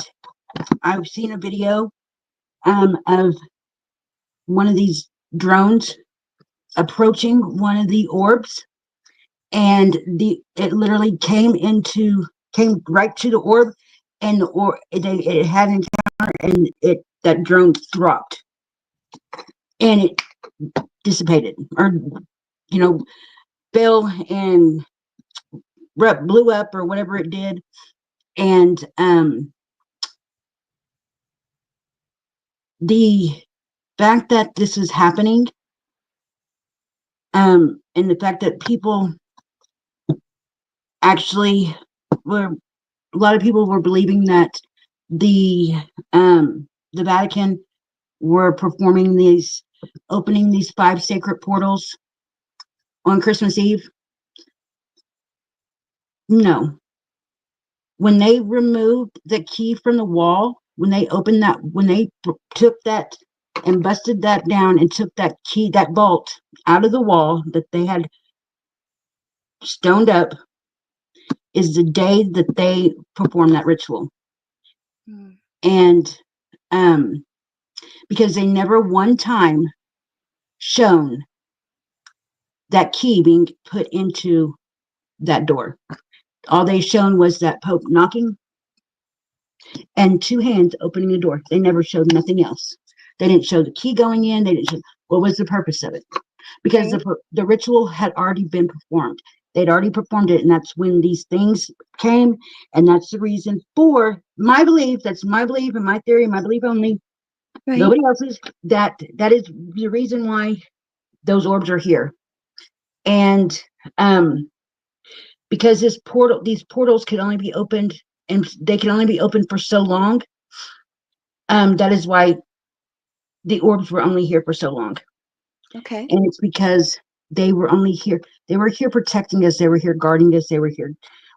I've seen a video of one of these drones approaching one of the orbs, and it literally came right to the orb, and it had an encounter, and that drone dropped, and it dissipated, or you know, fell and blew up or whatever it did, and the fact that this is happening, and the fact that people actually were a lot of people were believing that the Vatican were performing opening these 5 sacred portals on Christmas Eve. No, when they removed the key from the wall, when they took that and busted that down and took that key, that bolt out of the wall that they had stoned up, is the day that they performed that ritual. Mm. And because they never one time shown that key being put into that door. All they shown was that Pope knocking and 2 hands opening the door. They never showed nothing else. They didn't show the key going in. They didn't show what was the purpose of it, because Right. the ritual had already been performed. They'd already performed it, and that's when these things came, and that's the reason for my belief. That's my belief and my theory, my belief only. Right. Nobody else's. That is the reason why those orbs are here. And because these portals can only be opened, and they can only be opened for so long. That is why the orbs were only here for so long. Okay. And it's because they were only here. They were here protecting us. They were here guarding us. They were here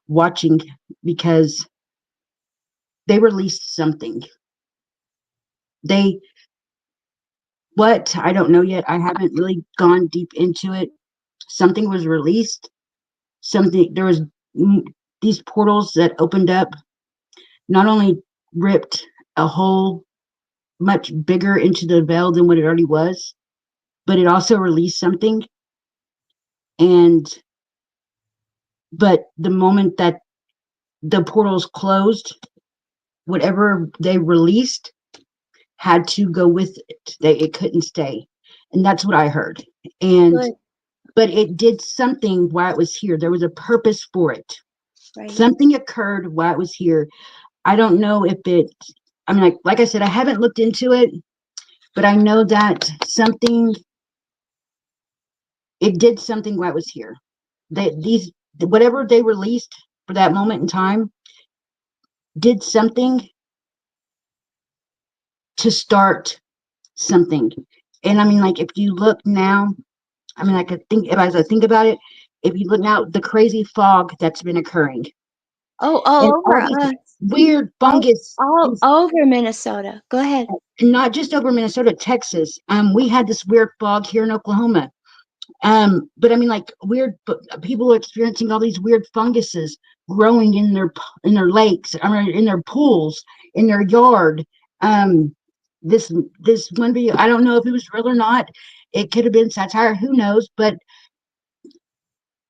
watching, because they released something. They, what? I don't know yet. I haven't really gone deep into it. Something was released. There was these portals that opened up, not only ripped a hole much bigger into the veil than what it already was, but it also released something. But the moment that the portals closed, whatever they released had to go with it. It couldn't stay. And that's what I heard. And Good. but it did something while it was here. There was a purpose for it. Right. Something occurred while it was here. I don't know if it, I mean, like I said, I haven't looked into it, but I know that it did something while it was here. Whatever they released for that moment in time did something to start something. And I mean, like, if you look now, I mean, as I think about it, if you look now, the crazy fog that's been occurring, Oh, and all over all these weird all, fungus, all over Minnesota. Go ahead. not just over Minnesota, Texas. We had this weird fog here in Oklahoma. But I mean, like, people are experiencing all these weird funguses growing in their lakes, I mean, in their pools, in their yard. Um, this one video, I don't know if it was real or not. It could have been satire, who knows? But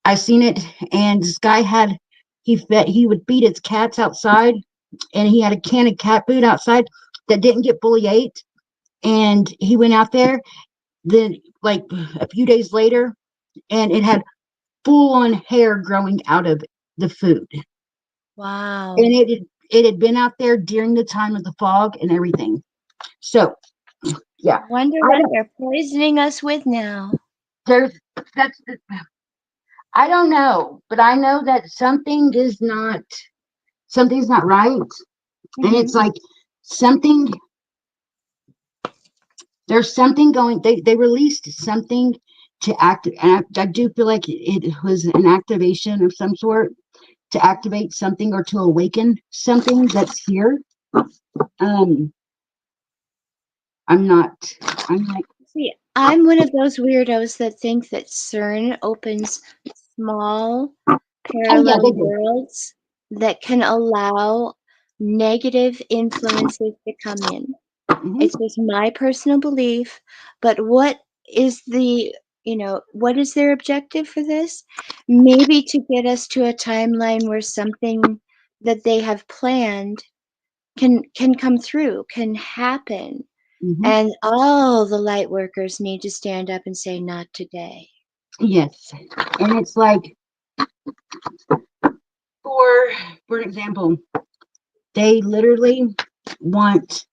I seen it, and this guy he would feed his cats outside, and he had a can of cat food outside that didn't get fully ate, and he went out there. Then, like a few days later, and it had full on hair growing out of the food, Wow. and it had been out there during the time of the fog and everything. So yeah, Wonder I what don't. they're poisoning us with now. There's that's the, I don't know, but I know that something's not right, and Hmm. it's like something. There's something going. They released something to act, and I do feel like it was an activation of some sort to activate something or to awaken something that's here. Um, I'm not. I'm like, See, I'm one of those weirdos that think that CERN opens small oh yeah, they parallel did. worlds that can allow negative influences to come in. Hmm. It's just my personal belief, but is what is their objective for this? Maybe to get us to a timeline where something that they have planned can come through, can happen. Hmm. And all the light workers need to stand up and say, not today. Yes, and it's like for for example, they literally want.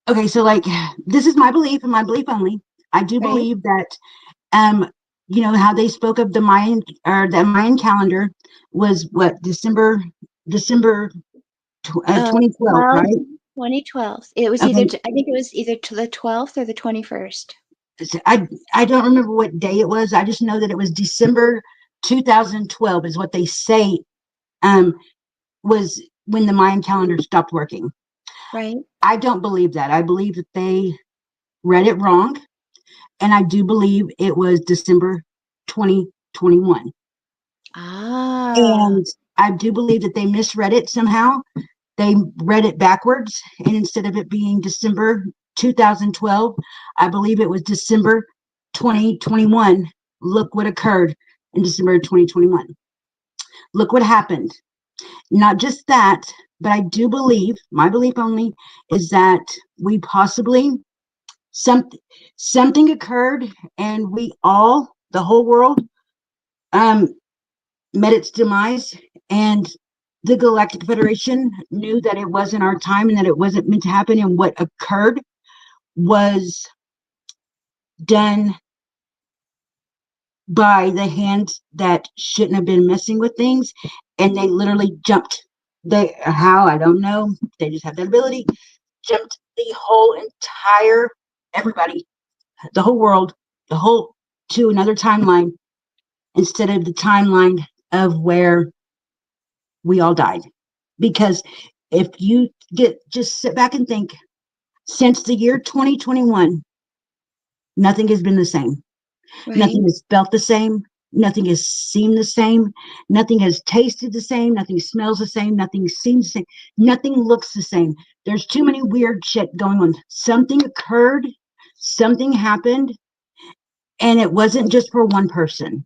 Okay, so like this is my belief and my belief only. I do Right? believe that um how they spoke of the Mayan calendar was what December Uh, 2012, 12, right? 2012. It was Okay, I think it was either to the 12th or the 21st. so I don't remember what day it was. I just know that it was December 2012 is what they say um was when the Mayan calendar stopped working. Right? I don't believe that. I believe that they read it wrong, and I do believe it was December 2021. Ah, And I do believe that they misread it somehow. They read it backwards, and instead of it being December 2012, I believe it was December 2021. Look what occurred in December 2021. Look what happened. Not just that, but I do believe, my belief only, is that we possibly, some, something occurred, and the whole world, um, met its demise, and the Galactic Federation knew that it wasn't our time and that it wasn't meant to happen. And what occurred was done by the hands that shouldn't have been messing with things. And they literally jumped. How, I don't know. They just have that ability. Jumped the whole entire, everybody, the whole world, to another timeline instead of the timeline of where we all died. Because if you just sit back and think, since the year 2021, nothing has been the same. Right. Nothing has felt the same. Nothing has seemed the same. Nothing has tasted the same. Nothing smells the same. Nothing seems the same. Nothing looks the same. There's too many weird shit going on. Something occurred. Something happened. And it wasn't just for one person.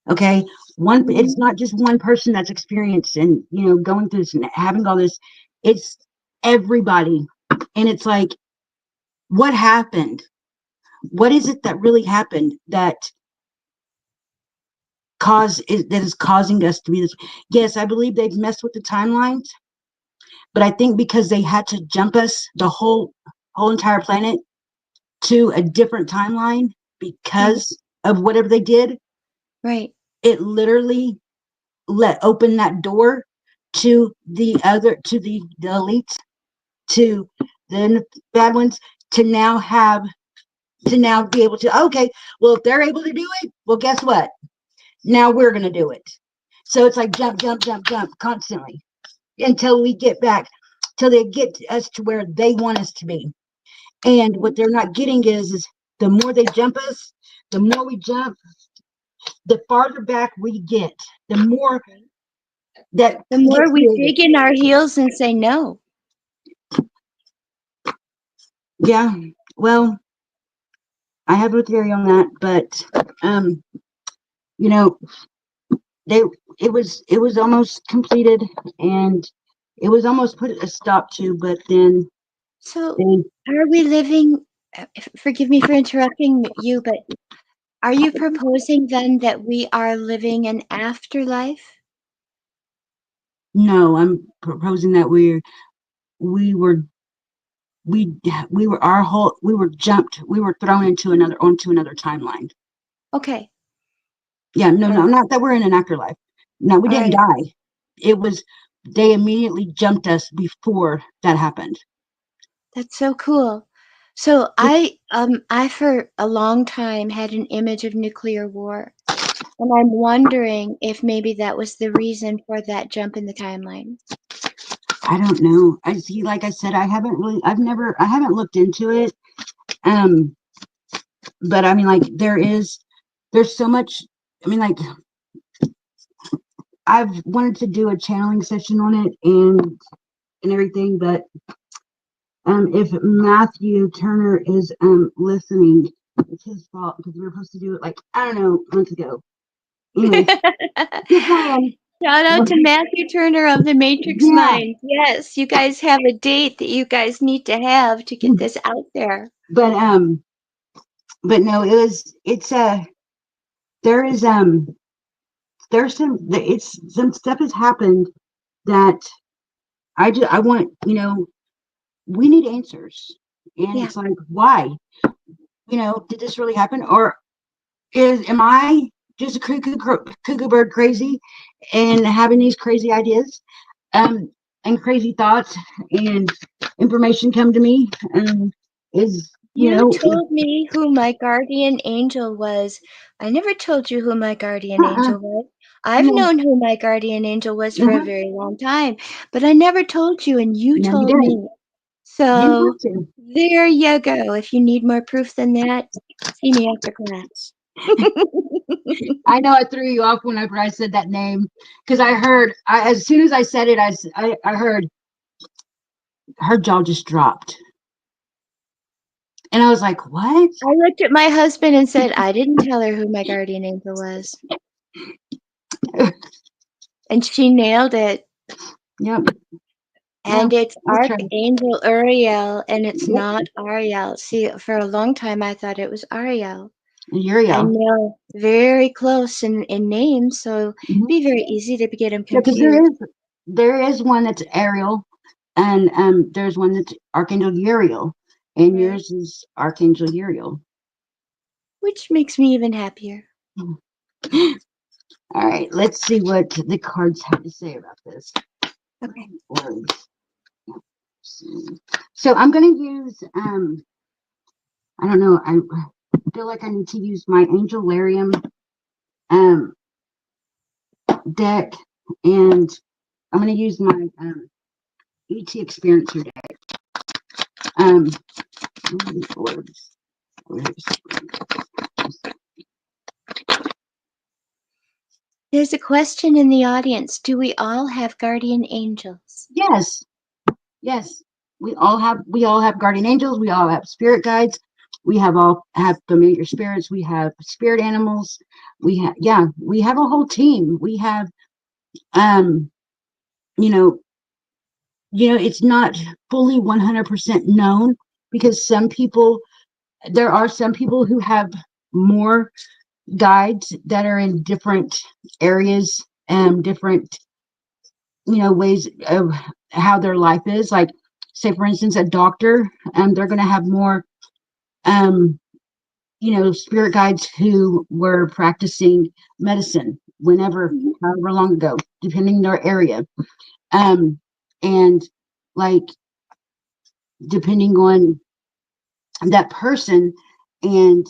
Okay. It's not just one person that's experienced and, going through this and having all this. It's everybody. And it's like, what happened? What is it that really happened that is causing us to be this? Yes, I believe they've messed with the timelines, but I think because they had to jump us, the whole entire planet, to a different timeline because of whatever they did. Right. It literally open that door to the elite, to the bad ones, to now be able to, okay, well, if they're able to do it, well, guess what? Now we're going to do it. So it's like jump, jump, jump, jump constantly until we get back, till they get us to where they want us to be. And what they're not getting is the more they jump us, the more we jump, the farther back we get, the more that The more gets we created. dig in our heels and say no. Yeah, well, I have a theory on that, but you know, it was almost completed and it was almost put a stop to, but then So they, are we living, forgive me for interrupting you, but are you proposing then that we are living an afterlife? no, I'm proposing that we were we were jumped, we were thrown onto another timeline. Okay. Yeah, no, All no, right. not that we're in an afterlife. No, we All didn't right. die. It was, they immediately jumped us before that happened. That's so cool. So I for a long time had an image of nuclear war, and I'm wondering if maybe that was the reason for that jump in the timeline. I don't know. I see, like I said, I haven't looked into it. Um, but I mean, like, there's so much. I mean, like, I've wanted to do a channeling session on it and everything, but if Matthew Turner is listening, it's his fault because we were supposed to do it, like, I don't know, months ago. Anyways, just saying. Shout out to Matthew Turner of the Matrix Yeah, Mind. Yes, you guys have a date that you guys need to have to get this out there. but no, there is there's some stuff has happened that I want, we need answers. And Yeah. it's like, why? Did this really happen? Or am I just a cuckoo bird crazy and having these crazy ideas and crazy thoughts and information come to me? Is, You told me who my guardian angel was. I never told you who my guardian uh-uh, angel was. I've no, known who my guardian angel was for a uh-huh, very long time, but I never told you, and you no, you told didn't. me. You didn't So have to. there you go. If you need more proof than that, see me after class. I know I threw you off whenever I said that name because as soon as I said it, I heard her jaw just dropped. And I was like, what? I looked at my husband and said, I didn't tell her who my guardian angel was. And she nailed it. Yep. And Yeah, it's I tried. Archangel Uriel, and it's Yep. not Ariel. See, for a long time I thought it was Ariel. I Uriel. know, very close in name, so Mhm. be very easy to get them Yeah, because confused. there is one that's Ariel, and there's one that's Archangel Uriel, and Right. yours is Archangel Uriel. Which makes me even happier. All right, let's see what the cards have to say about this. Okay. Orbs. So I'm going to use I don't know, I feel like I need to use my Angel Larium um deck, and I'm going to use my ET Experiencer deck. Um, Orbs. There's a question in the audience. Do we all have guardian angels? Yes, yes. We all have guardian angels. We all have spirit guides. We all have familiar spirits. We have spirit animals. We have a whole team. We have um, you know, it's not fully 100% known because there are some people who have more guides that are in different areas and different ways of how their life is. Like, say for instance, a doctor, they're going to have more um spirit guides who were practicing medicine whenever, Mhm. however long ago, depending on their area, and like depending on that person and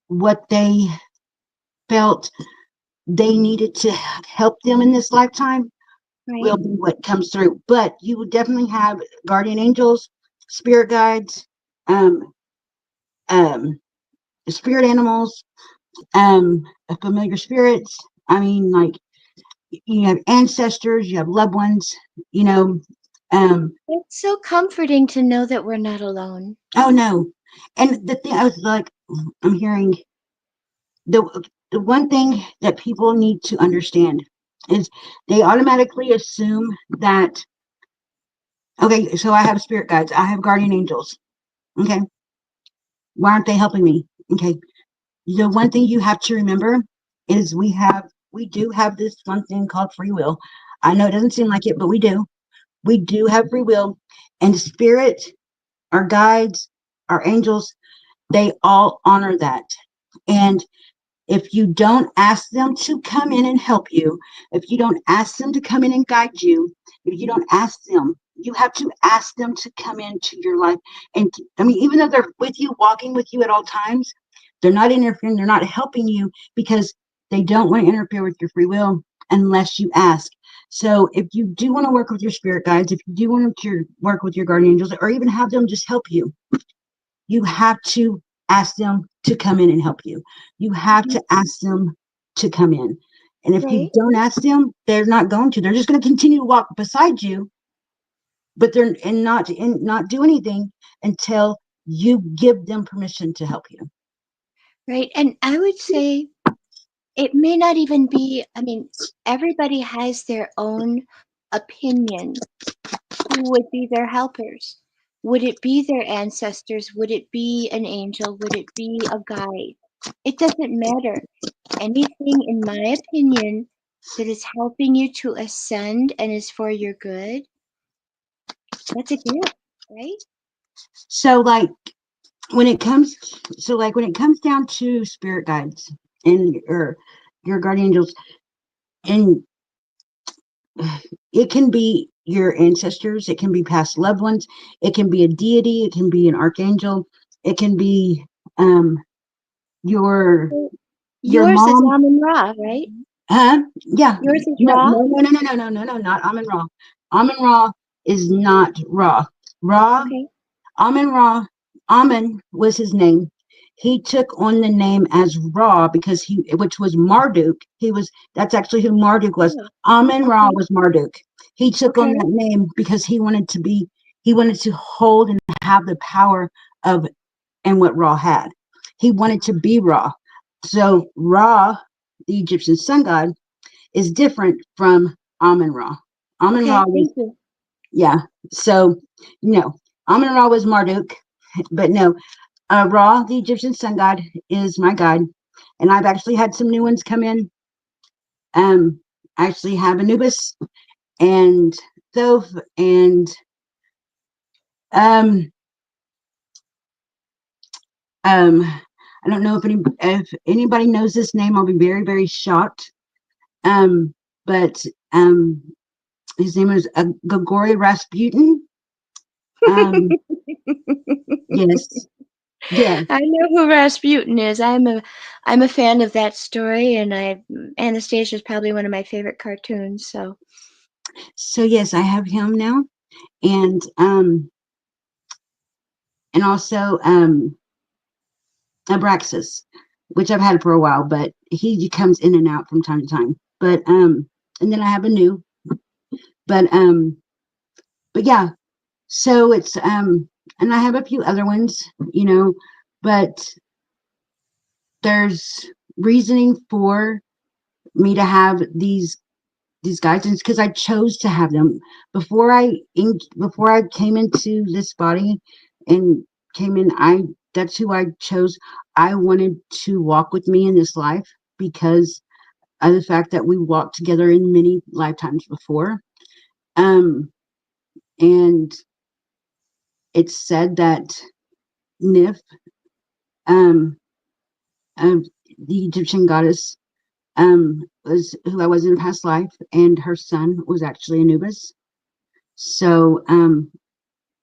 what they felt they needed to help them in this lifetime Right. will be what comes through. But you would definitely have guardian angels, spirit guides, um, um, spirit animals, familiar spirits. I mean, like, you have ancestors, you have loved ones, you know. Um, It's so comforting to know that we're not alone. oh no. And the thing I was like, I'm hearing the one thing that people need to understand is they automatically assume that, okay, so I have spirit guides, I have guardian angels. Okay, why aren't they helping me? Okay, the one thing you have to remember is we do have this one thing called free will. I know it doesn't seem like it, but we do have free will, and spirit, our guides, our angels, they all honor that. And if you don't ask them to come in and help you, if you don't ask them to come in and guide you, if you don't ask them, you have to ask them to come into your life. And I mean, even though they're with you, walking with you at all times, they're not interfering, they're not helping you because they don't want to interfere with your free will unless you ask. So if you do want to work with your spirit guides, if you do want to work with your guardian angels, or even have them just help you, you have to ask them to come in and help you. You have Mhm. to ask them to come in. And if you Right. don't ask them, they're not going to. They're just going to continue to walk beside you, but not do anything until you give them permission to help you. Right. And I would say it may not even be, I mean, everybody has their own opinion who would be their helpers. Would it be their ancestors? Would it be an angel? Would it be a guide? It doesn't matter. Anything, in my opinion, that is helping you to ascend and is for your good, that's a gift, right? So like when it comes down to spirit guides and your guardian angels, and it can be your ancestors, it can be past loved ones, it can be a deity, it can be an archangel, it can be um your So your yours is mom. Amun Ra, right? Huh? Yeah. Yours is No, Ra? no, no, no, no, no, no, no, no, not Amun Ra. Amun Ra is not Ra. Ra, Okay. Amun Ra, Amun was his name. He took on the name as Ra because which was Marduk. That's actually who Marduk was. Oh, Amun Ra okay. was Marduk. He took on Okay. that name because he wanted to hold and have the power of and what Ra had. He wanted to be Ra. So Ra, the Egyptian sun god, is different from Amun Ra. Amun Ra Okay. was, Thank you. yeah. So no, Amun Ra was Marduk, but no. Ra, the Egyptian sun god, is my god, and I've actually had some new ones come in. I actually have Anubis and Thoth and um um I don't know if anybody knows this name. I'll be very, very shocked. But his name is Grigori Rasputin. Um, yes, yes. I know who Rasputin is. I'm a fan of that story, and Anastasia is probably one of my favorite cartoons. So So yes, I have him now, and also Abraxas, which I've had for a while, but he comes in and out from time to time. But and then I have a new, but yeah. So it's and I have a few other ones, you know, but there's reasoning for me to have these guides because I chose to have them before I came into this body and came in. That's who I chose. I wanted to walk with me in this life because of the fact that we walked together in many lifetimes before. And it's said that Nif, um, um, the Egyptian goddess, was who I was in a past life, and her son was actually Anubis. So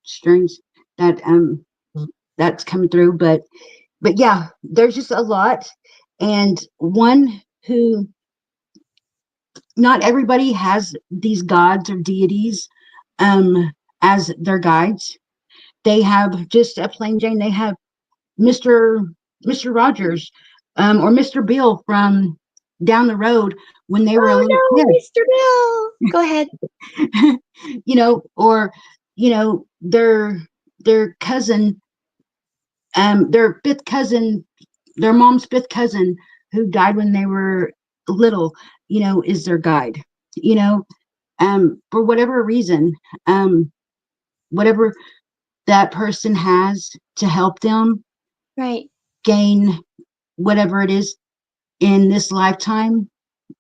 strange that that's coming through, but yeah, there's just a lot, and one who not everybody has these gods or deities as their guides. They have just a plain Jane. They have Mr. Mr. Rogers or Mr. Bill from down the road when they were a oh little no, kid. Mr. Bill, go ahead. Or their cousin, their fifth cousin, their mom's fifth cousin who died when they were little, is their guide. You know, for whatever reason, whatever that person has to help them Right. gain whatever it is in this lifetime,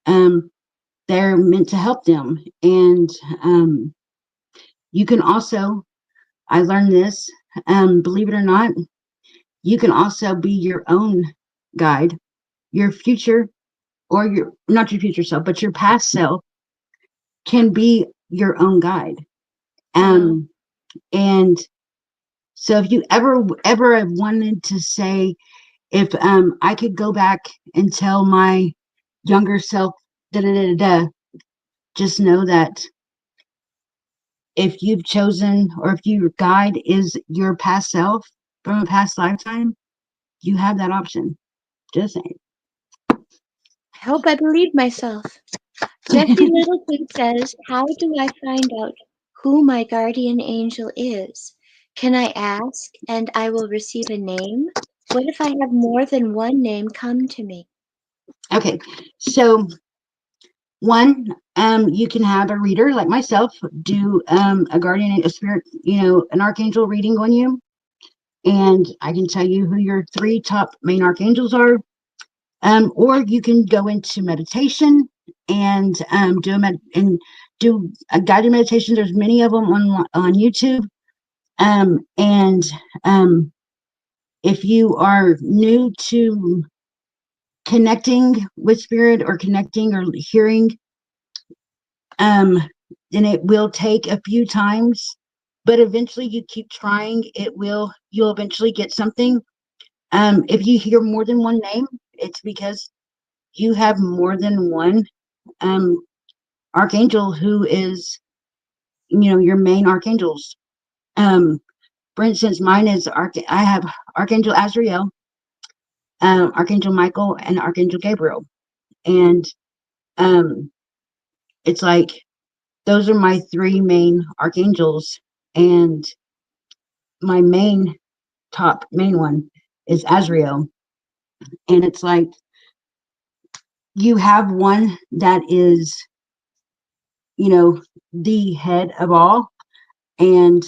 they're meant to help them. And you can also, I learned this, believe it or not, you can also be your own guide. Your future, or your not your future self, but your past self can be your own guide. Wow. And so if you ever have wanted to say, if I could go back and tell my younger self, da da da da, just know that if you've chosen, or if your guide is your past self from a past lifetime, you have that option. Just saying. I hope I believe myself. Jessie Littleton says, how do I find out who my guardian angel is? Can I ask and I will receive a name? What if I have more than one name come to me? Okay, so one, you can have a reader like myself do a guardian, a spirit, an archangel reading on you, and I can tell you who your three top main archangels are. Or you can go into meditation and do a guided meditation. There's many of them on YouTube. And if you are new to connecting with spirit or connecting or hearing, then it will take a few times, but eventually you keep trying, you'll eventually get something. If you hear more than one name, it's because you have more than one um archangel who is, your main archangels. For instance, mine is I have Archangel Azrael, Archangel Michael, and Archangel Gabriel. And it's like those are my three main archangels, and my main one is Azrael. And it's like you have one that is, the head of all. And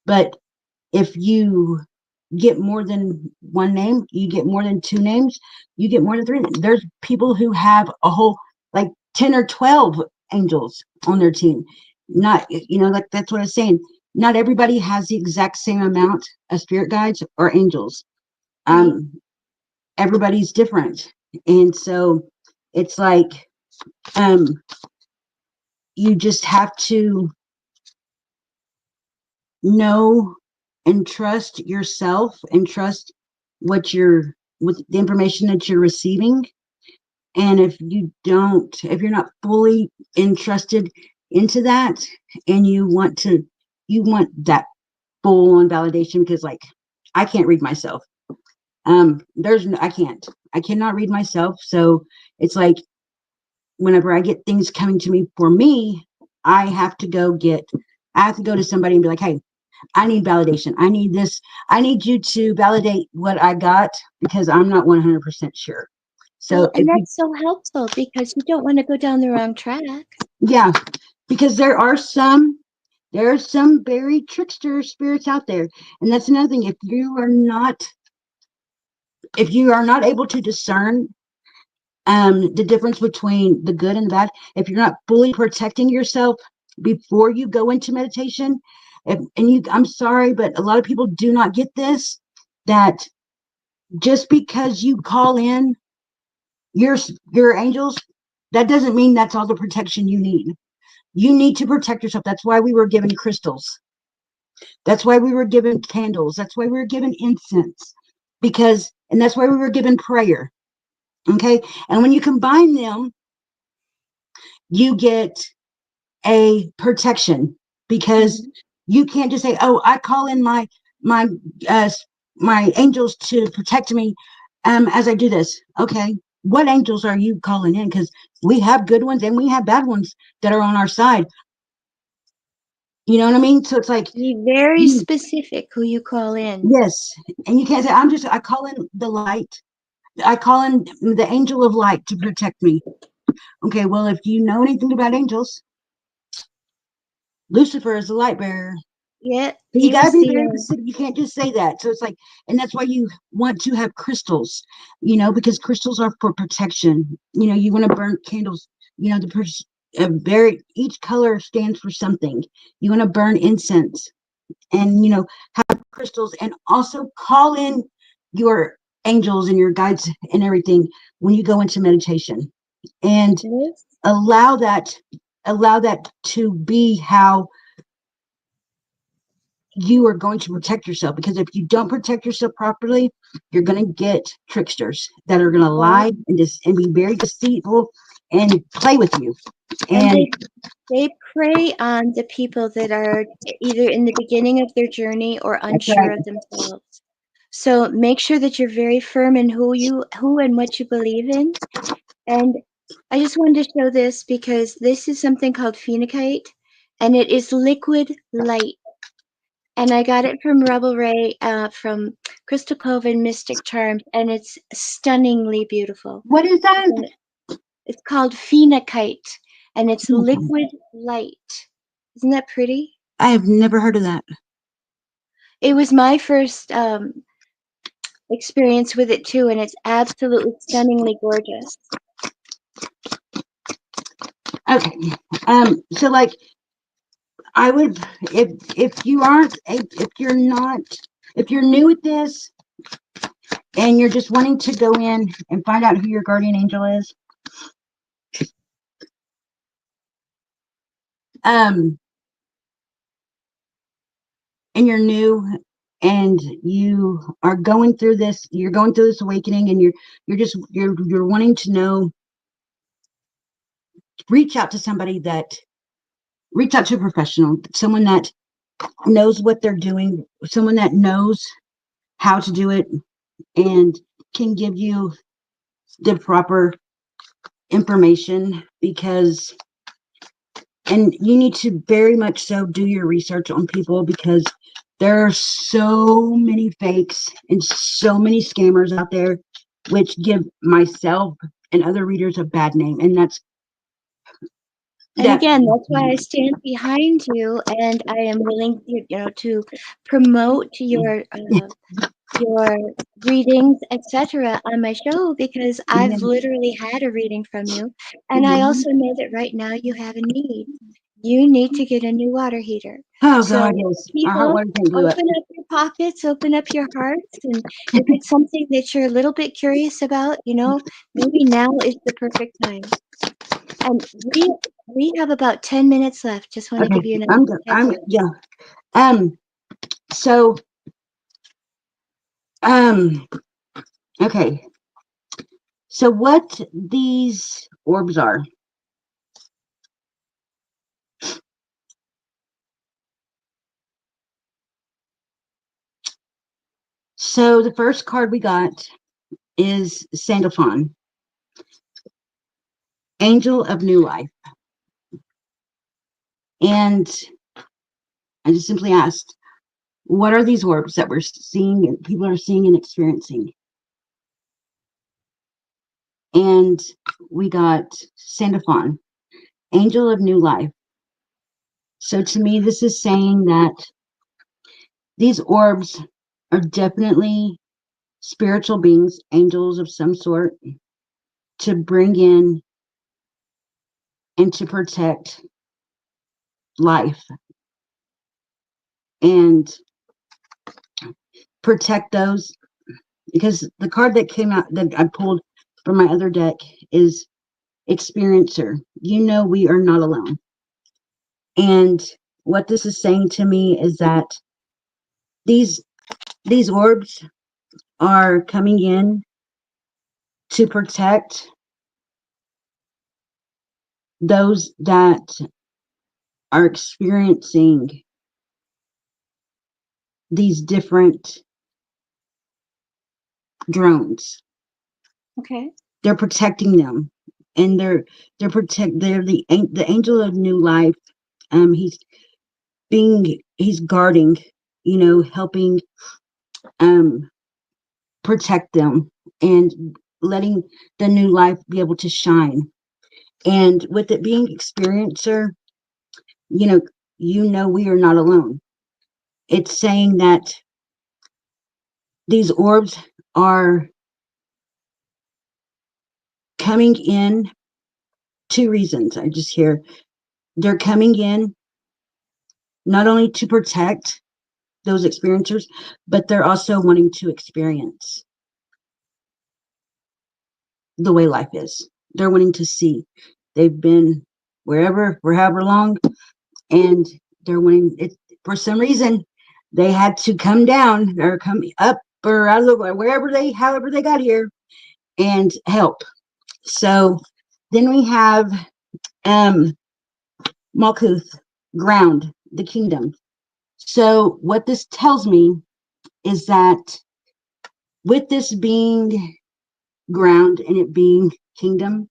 but if you get more than one name, you get more than two names, you get more than three. There's people who have a whole like 10 or 12 angels on their team. Not, like that's what I was saying. Not everybody has the exact same amount of spirit guides or angels. Right. Everybody's different. And so it's like you just have to know and trust yourself and trust with the information that you're receiving. And if you're not fully entrusted into that, and you want that full on validation, because like I can't read myself. I cannot read myself. So it's like whenever I get things coming to me for me, I have to go to somebody and be like, hey, I need validation. I need this. I need you to validate what I got because I'm not 100% sure. Well, So and that's so helpful because you don't want to go down the wrong track. yeah, because there are some very trickster spirits out there. And that's another thing. If you are not able to discern the difference between the good and the bad, if you're not fully protecting yourself before you go into meditation, I'm sorry, but a lot of people do not get this, that just because you call in your angels, that doesn't mean that's all the protection you need. You need to protect yourself. That's why we were given crystals. That's why we were given candles. That's why we were given incense, and that's why we were given prayer. Okay. And when you combine them, you get a protection, because you can't just say, oh, I call in my uh my angels to protect me as I do this. Okay, what angels are you calling in? Because we have good ones and we have bad ones that are on our side. You know what I mean? So it's like, Be very specific who you call in. yes. And you can't say, I call in the light. I call in the angel of light to protect me. Okay, well, if you know anything about angels, Lucifer is the light bearer. Yeah, You he got to was be the very specific. You can't just say that. So it's like, and that's why you want to have crystals, because crystals are for protection. You want to burn candles, each color stands for something. You want to burn incense and, have crystals, and also call in your angels and your guides and everything when you go into meditation, and yes. allow that, to be how you are going to protect yourself. Because if you don't protect yourself properly, you're going to get tricksters that are going to lie and be very deceitful and play with you. And And they prey on the people that are either in the beginning of their journey or that's unsure right. of themselves. So make sure that you're very firm in who and what you believe in. And I just wanted to show this because this is something called phenakite, and it is liquid light. And I got it from Rebel Ray, from Crystal Cove and Mystic Charms, and it's stunningly beautiful. What is that? And it's called phenakite, and it's liquid light. Isn't that pretty? I have never heard of that. It was my first experience with it too, and it's absolutely stunningly gorgeous. Okay. So like, I would, if you're new at this and you're just wanting to go in and find out who your guardian angel is, and you're new and you're going through this awakening, and you're wanting to know, reach out to a professional, someone that knows what they're doing, someone that knows how to do it and can give you the proper information. And you need to very much so do your research on people, because there are so many fakes and so many scammers out there, which give myself and other readers a bad name. And And again, that's why I stand behind you, and I am willing, to promote your your readings, etc., on my show because I've Mhm, literally had a reading from you. And I mhm. also know that right now you have a need. You need to get a new water heater. Oh So, God, yes. Our hot people, water tank blew up. open up your pockets, open up your hearts. And if it's something that you're a little bit curious about, maybe now is the perfect time. And we have about 10 minutes left. Just want to Okay, give you an I'm good. heads up. Yeah. Um. So. Um. Okay. So what these orbs are? So the first card we got is Sandalphon, Angel of New Life, and I just simply asked, what are these orbs that we're seeing and people are seeing and experiencing? And we got Sandalphon, Angel of New Life. So to me, this is saying that these orbs are definitely spiritual beings, angels of some sort, to bring in and to protect life and protect those. Because the card that came out that I pulled from my other deck is Experiencer. You know, we are not alone. And what this is saying to me is that these these orbs are coming in to protect those that are experiencing these different drones. Okay. They're protecting them, and they're the angel of new life. He's guarding, helping um protect them and letting the new life be able to shine. And with it being experiencer, you know, we are not alone. It's saying that these orbs are coming in. Two reasons I just hear they're coming in not only to protect those experiencers, but they're also wanting to experience the way life is. They're wanting to see. They've been wherever for however long, and they're wanting it for some reason. They had to come down or come up or out of the however they got here and help. So then we have um Malkuth, ground, the kingdom. So what this tells me is that with this being ground and it being kingdom,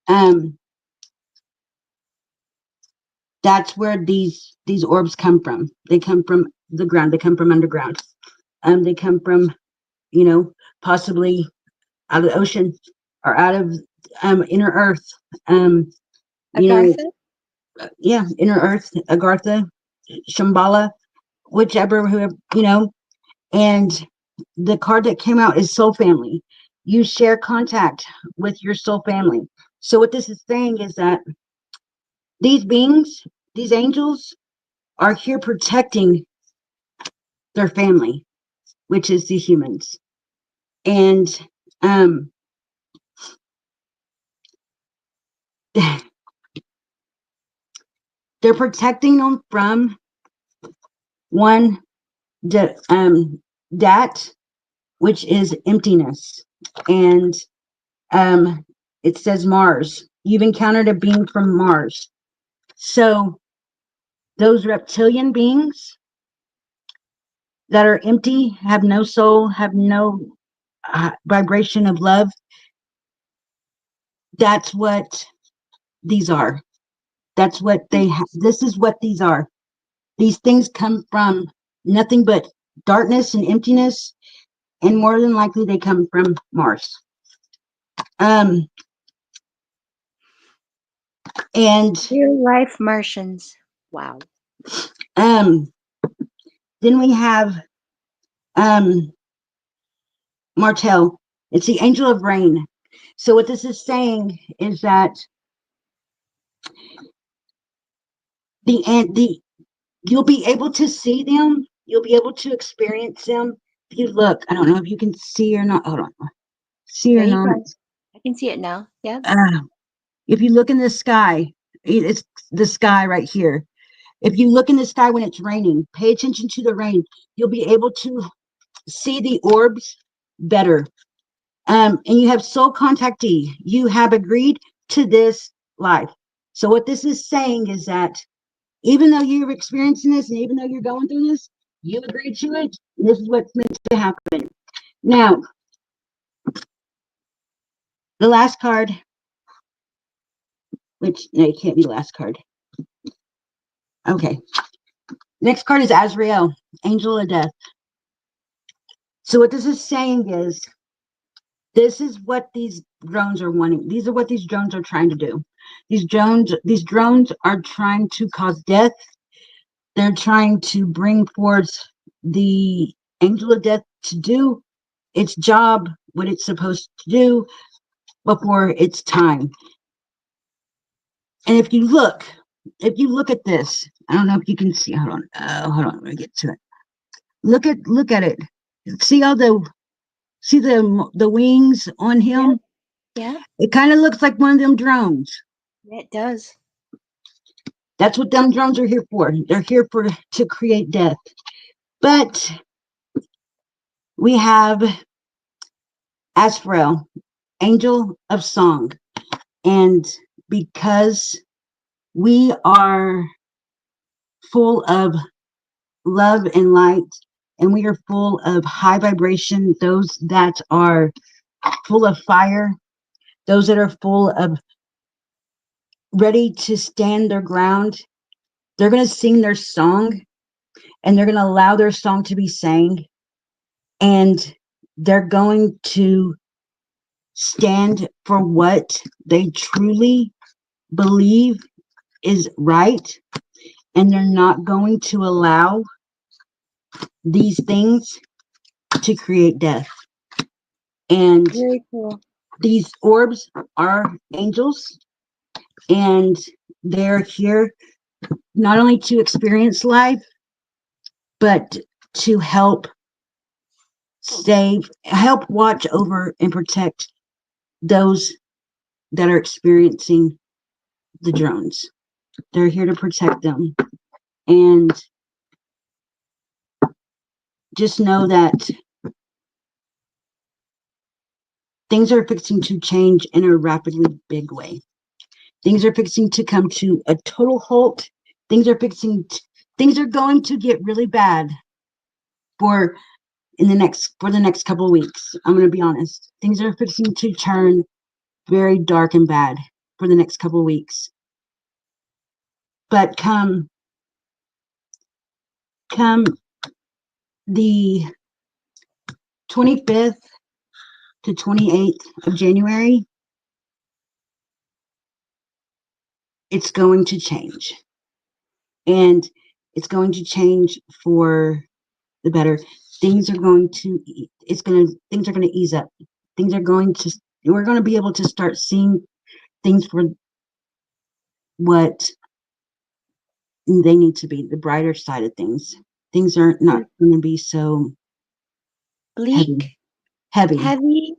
um, that's where these orbs come from. They come from the ground. They come from underground. They come from, possibly out of the ocean or out of inner earth. Um, you know, Agartha? yeah, inner earth, Agartha, Shambhala, whichever, whoever, and the card that came out is soul family. You share contact with your soul family. So what this is saying is that these beings, these angels, are here protecting their family, which is the humans. And um, they're protecting them from one, that, which is emptiness. And it says Mars. You've encountered a being from Mars. So those reptilian beings that are empty, have no soul, have no vibration of love, that's what these are. That's what this is what these are. These things come from nothing but darkness and emptiness, and more than likely they come from Mars. Um, and Real life Martians. Wow. then we have Martel. It's the angel of rain. So what this is saying is that the you'll be able to see them. You'll be able to experience them. If you look, I don't know if you can see or not. Hold on. See Yeah, or you not. can. I can see it now. Yeah. Uh, if you look in the sky, it's the sky right here. If you look in the sky when it's raining, pay attention to the rain. You'll be able to see the orbs better. And you have soul contactee. You have agreed to this life. So what this is saying is that even though you're experiencing this and even though you're going through this, you agreed to it. This is what's meant to happen. Now, the last card, which no, it can't be the last card. Okay. Next card is Azrael, Angel of Death. So what this is saying is this is what these drones are wanting. These are what these drones are trying to do. These drones are trying to cause death. They're trying to bring forth the angel of death to do its job, what it's supposed to do before its time. And if you look at this, I don't know if you can see. Hold on. Let me get to it. Look at it. See all the wings on Yeah. him? Yeah. It kind of looks like one of them drones. It does. That's what them drones are here for. They're here to create death. But we have Asphrael, Angel of Song. And because we are full of love and light, and we are full of high vibration, those that are full of fire, those that are full of ready to stand their ground, they're going to sing their song and they're going to allow their song to be sang. And they're going to stand for what they truly believe is right. And they're not going to allow these things to create death. And Very cool. these orbs are angels, and they're here not only to experience life, but to help help watch over and protect those that are experiencing the drones. They're here to protect them. And just know that things are fixing to change in a rapidly big way. Things are fixing to come to a total halt. Things are going to get really bad for the next couple of weeks. I'm going to be honest. Things are fixing to turn very dark and bad for the next couple of weeks. But come the 25th to 28th of January, it's going to change. And it's going to change for the better. Things are going to ease up. We're going to be able to start seeing things for what they need to be, the brighter side of things. Things are not going to be so Bleak, heavy. heavy,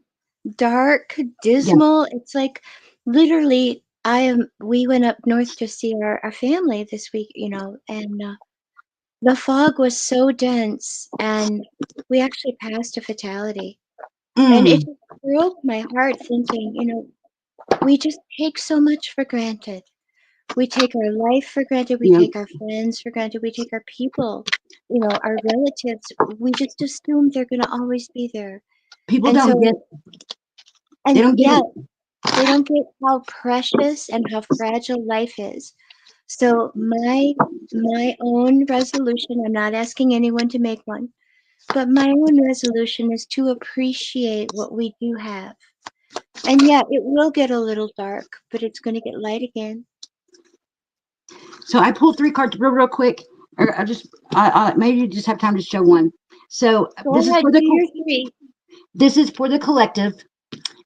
dark, Yeah. dismal. It's like literally we went up north to see our family this week, and the fog was so dense and we actually passed a fatality. And it Mm, just broke my heart thinking, we just take so much for granted. We take our life for granted. We yeah. take our friends for granted. We take our people, our relatives. We just assume they're going to always be there. People And don't get. so, They and don't get yeah, it. they don't get how precious and how fragile life is. So my own resolution, I'm not asking anyone to make one, but my own resolution is to appreciate what we do have. And yeah, it will get a little dark, but it's going to get light again. So I pulled 3 cards real quick. Or I maybe you just have time to show one. So Go ahead, do your three. This is for the collective,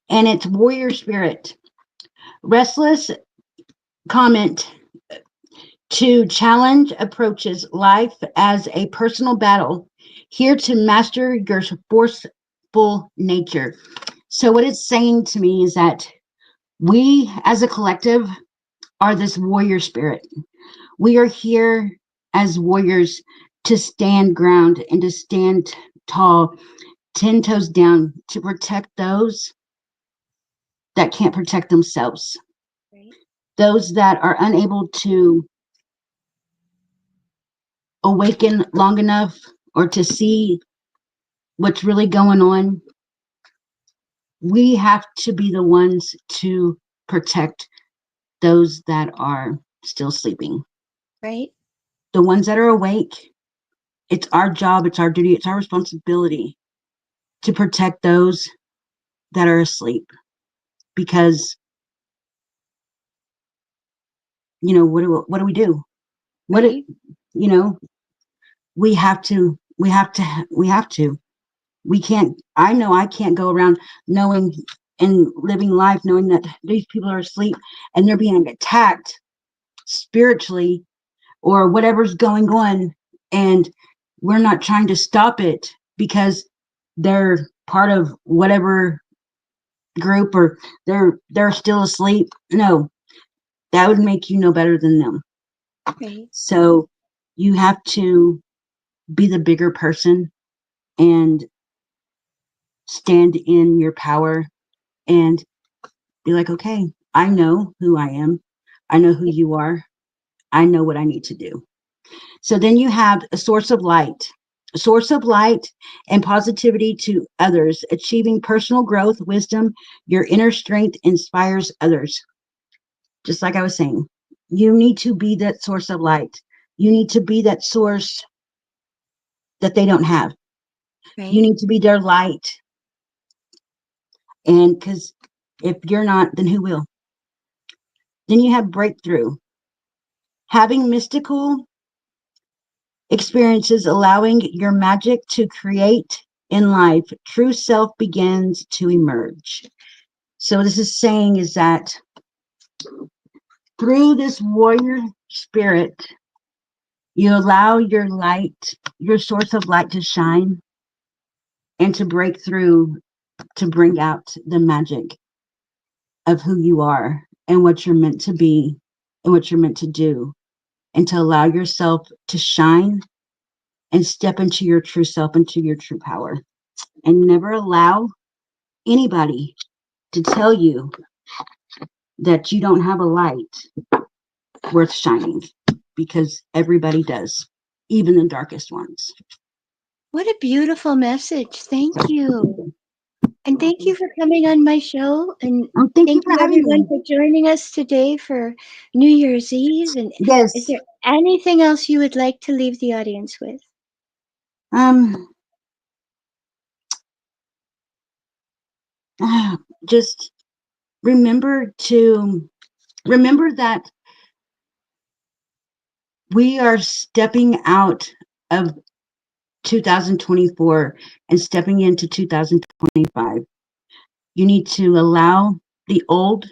and it's warrior spirit. Restless comment to challenge approaches life as a personal battle, here to master your forceful nature. So, what it's saying to me is that we as a collective are this warrior spirit. We are here as warriors to stand ground and to stand tall, 10 toes down, to protect those that can't protect themselves, Right. those that are unable to awaken long enough or to see what's really going on. We have to be the ones to protect those that are still sleeping. Right. The ones that are awake, it's our job, it's our duty, it's our responsibility to protect those that are asleep. Because, what do we do? What Right. you know, we have to. We can't, I know I can't go around knowing and living life knowing that these people are asleep and they're being attacked spiritually or whatever's going on, and we're not trying to stop it because they're part of whatever group or they're still asleep. No, that would make you no better than them. Right. So you have to be the bigger person and stand in your power and be like, okay, I know who I am. I know who you are. I know what I need to do. So then you have a source of light and positivity to others, achieving personal growth, wisdom. Your inner strength inspires others. Just like I was saying, you need to be that source of light. You need to be that source that they don't have. You Right. need to be their light. And because if you're not, then who will? Then you have breakthrough. Having mystical experiences, allowing your magic to create in life, true self begins to emerge. So this is saying is that through this warrior spirit, you allow your light, your source of light to shine and to break through, to bring out the magic of who you are and what you're meant to be and what you're meant to do, and to allow yourself to shine and step into your true self, into your true power, and never allow anybody to tell you that you don't have a light worth shining, because everybody does, even the darkest ones. What a beautiful message. Thank you. And thank you for coming on my show. And Oh, thank you thank for you, having everyone, me. for joining us today for New Year's Eve. And is Yes. there anything else you would like to leave the audience with? Um, just remember that we are stepping out of 2024 and stepping into 2025. You need to allow the old,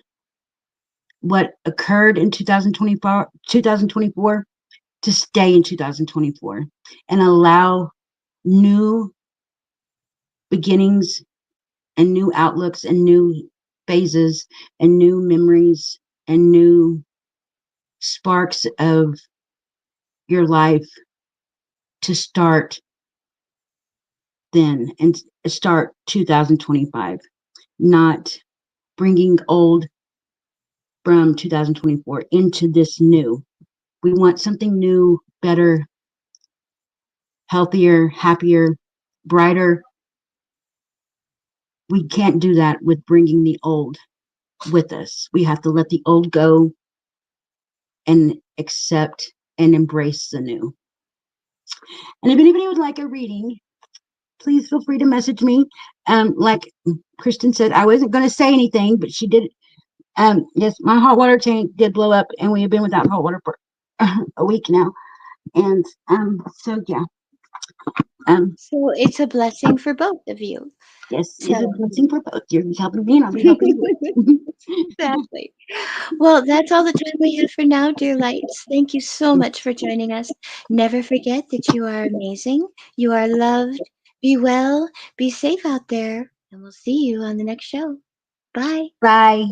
what occurred in 2024 to stay in 2024, and allow new beginnings and new outlooks and new phases and new memories and new sparks of your life to start then and start 2025, not bringing old from 2024 into this new. We want something new, better, healthier, happier, brighter. We can't do that with bringing the old with us. We have to let the old go and accept and embrace the new. And if anybody would like a reading, please feel free to message me. Like Kristen said, I wasn't going to say anything, but she did. Yes, my hot water tank did blow up, and we have been without hot water for a week now. And so yeah, So it's a blessing for both of you. Yes, it's a So blessing for both. You're helping me, and I'll be helping you. exactly. Well, that's all the time we have for now, dear lights. Thank you so much for joining us. Never forget that you are amazing. You are loved. Be well. Be safe out there. And we'll see you on the next show. Bye. Bye.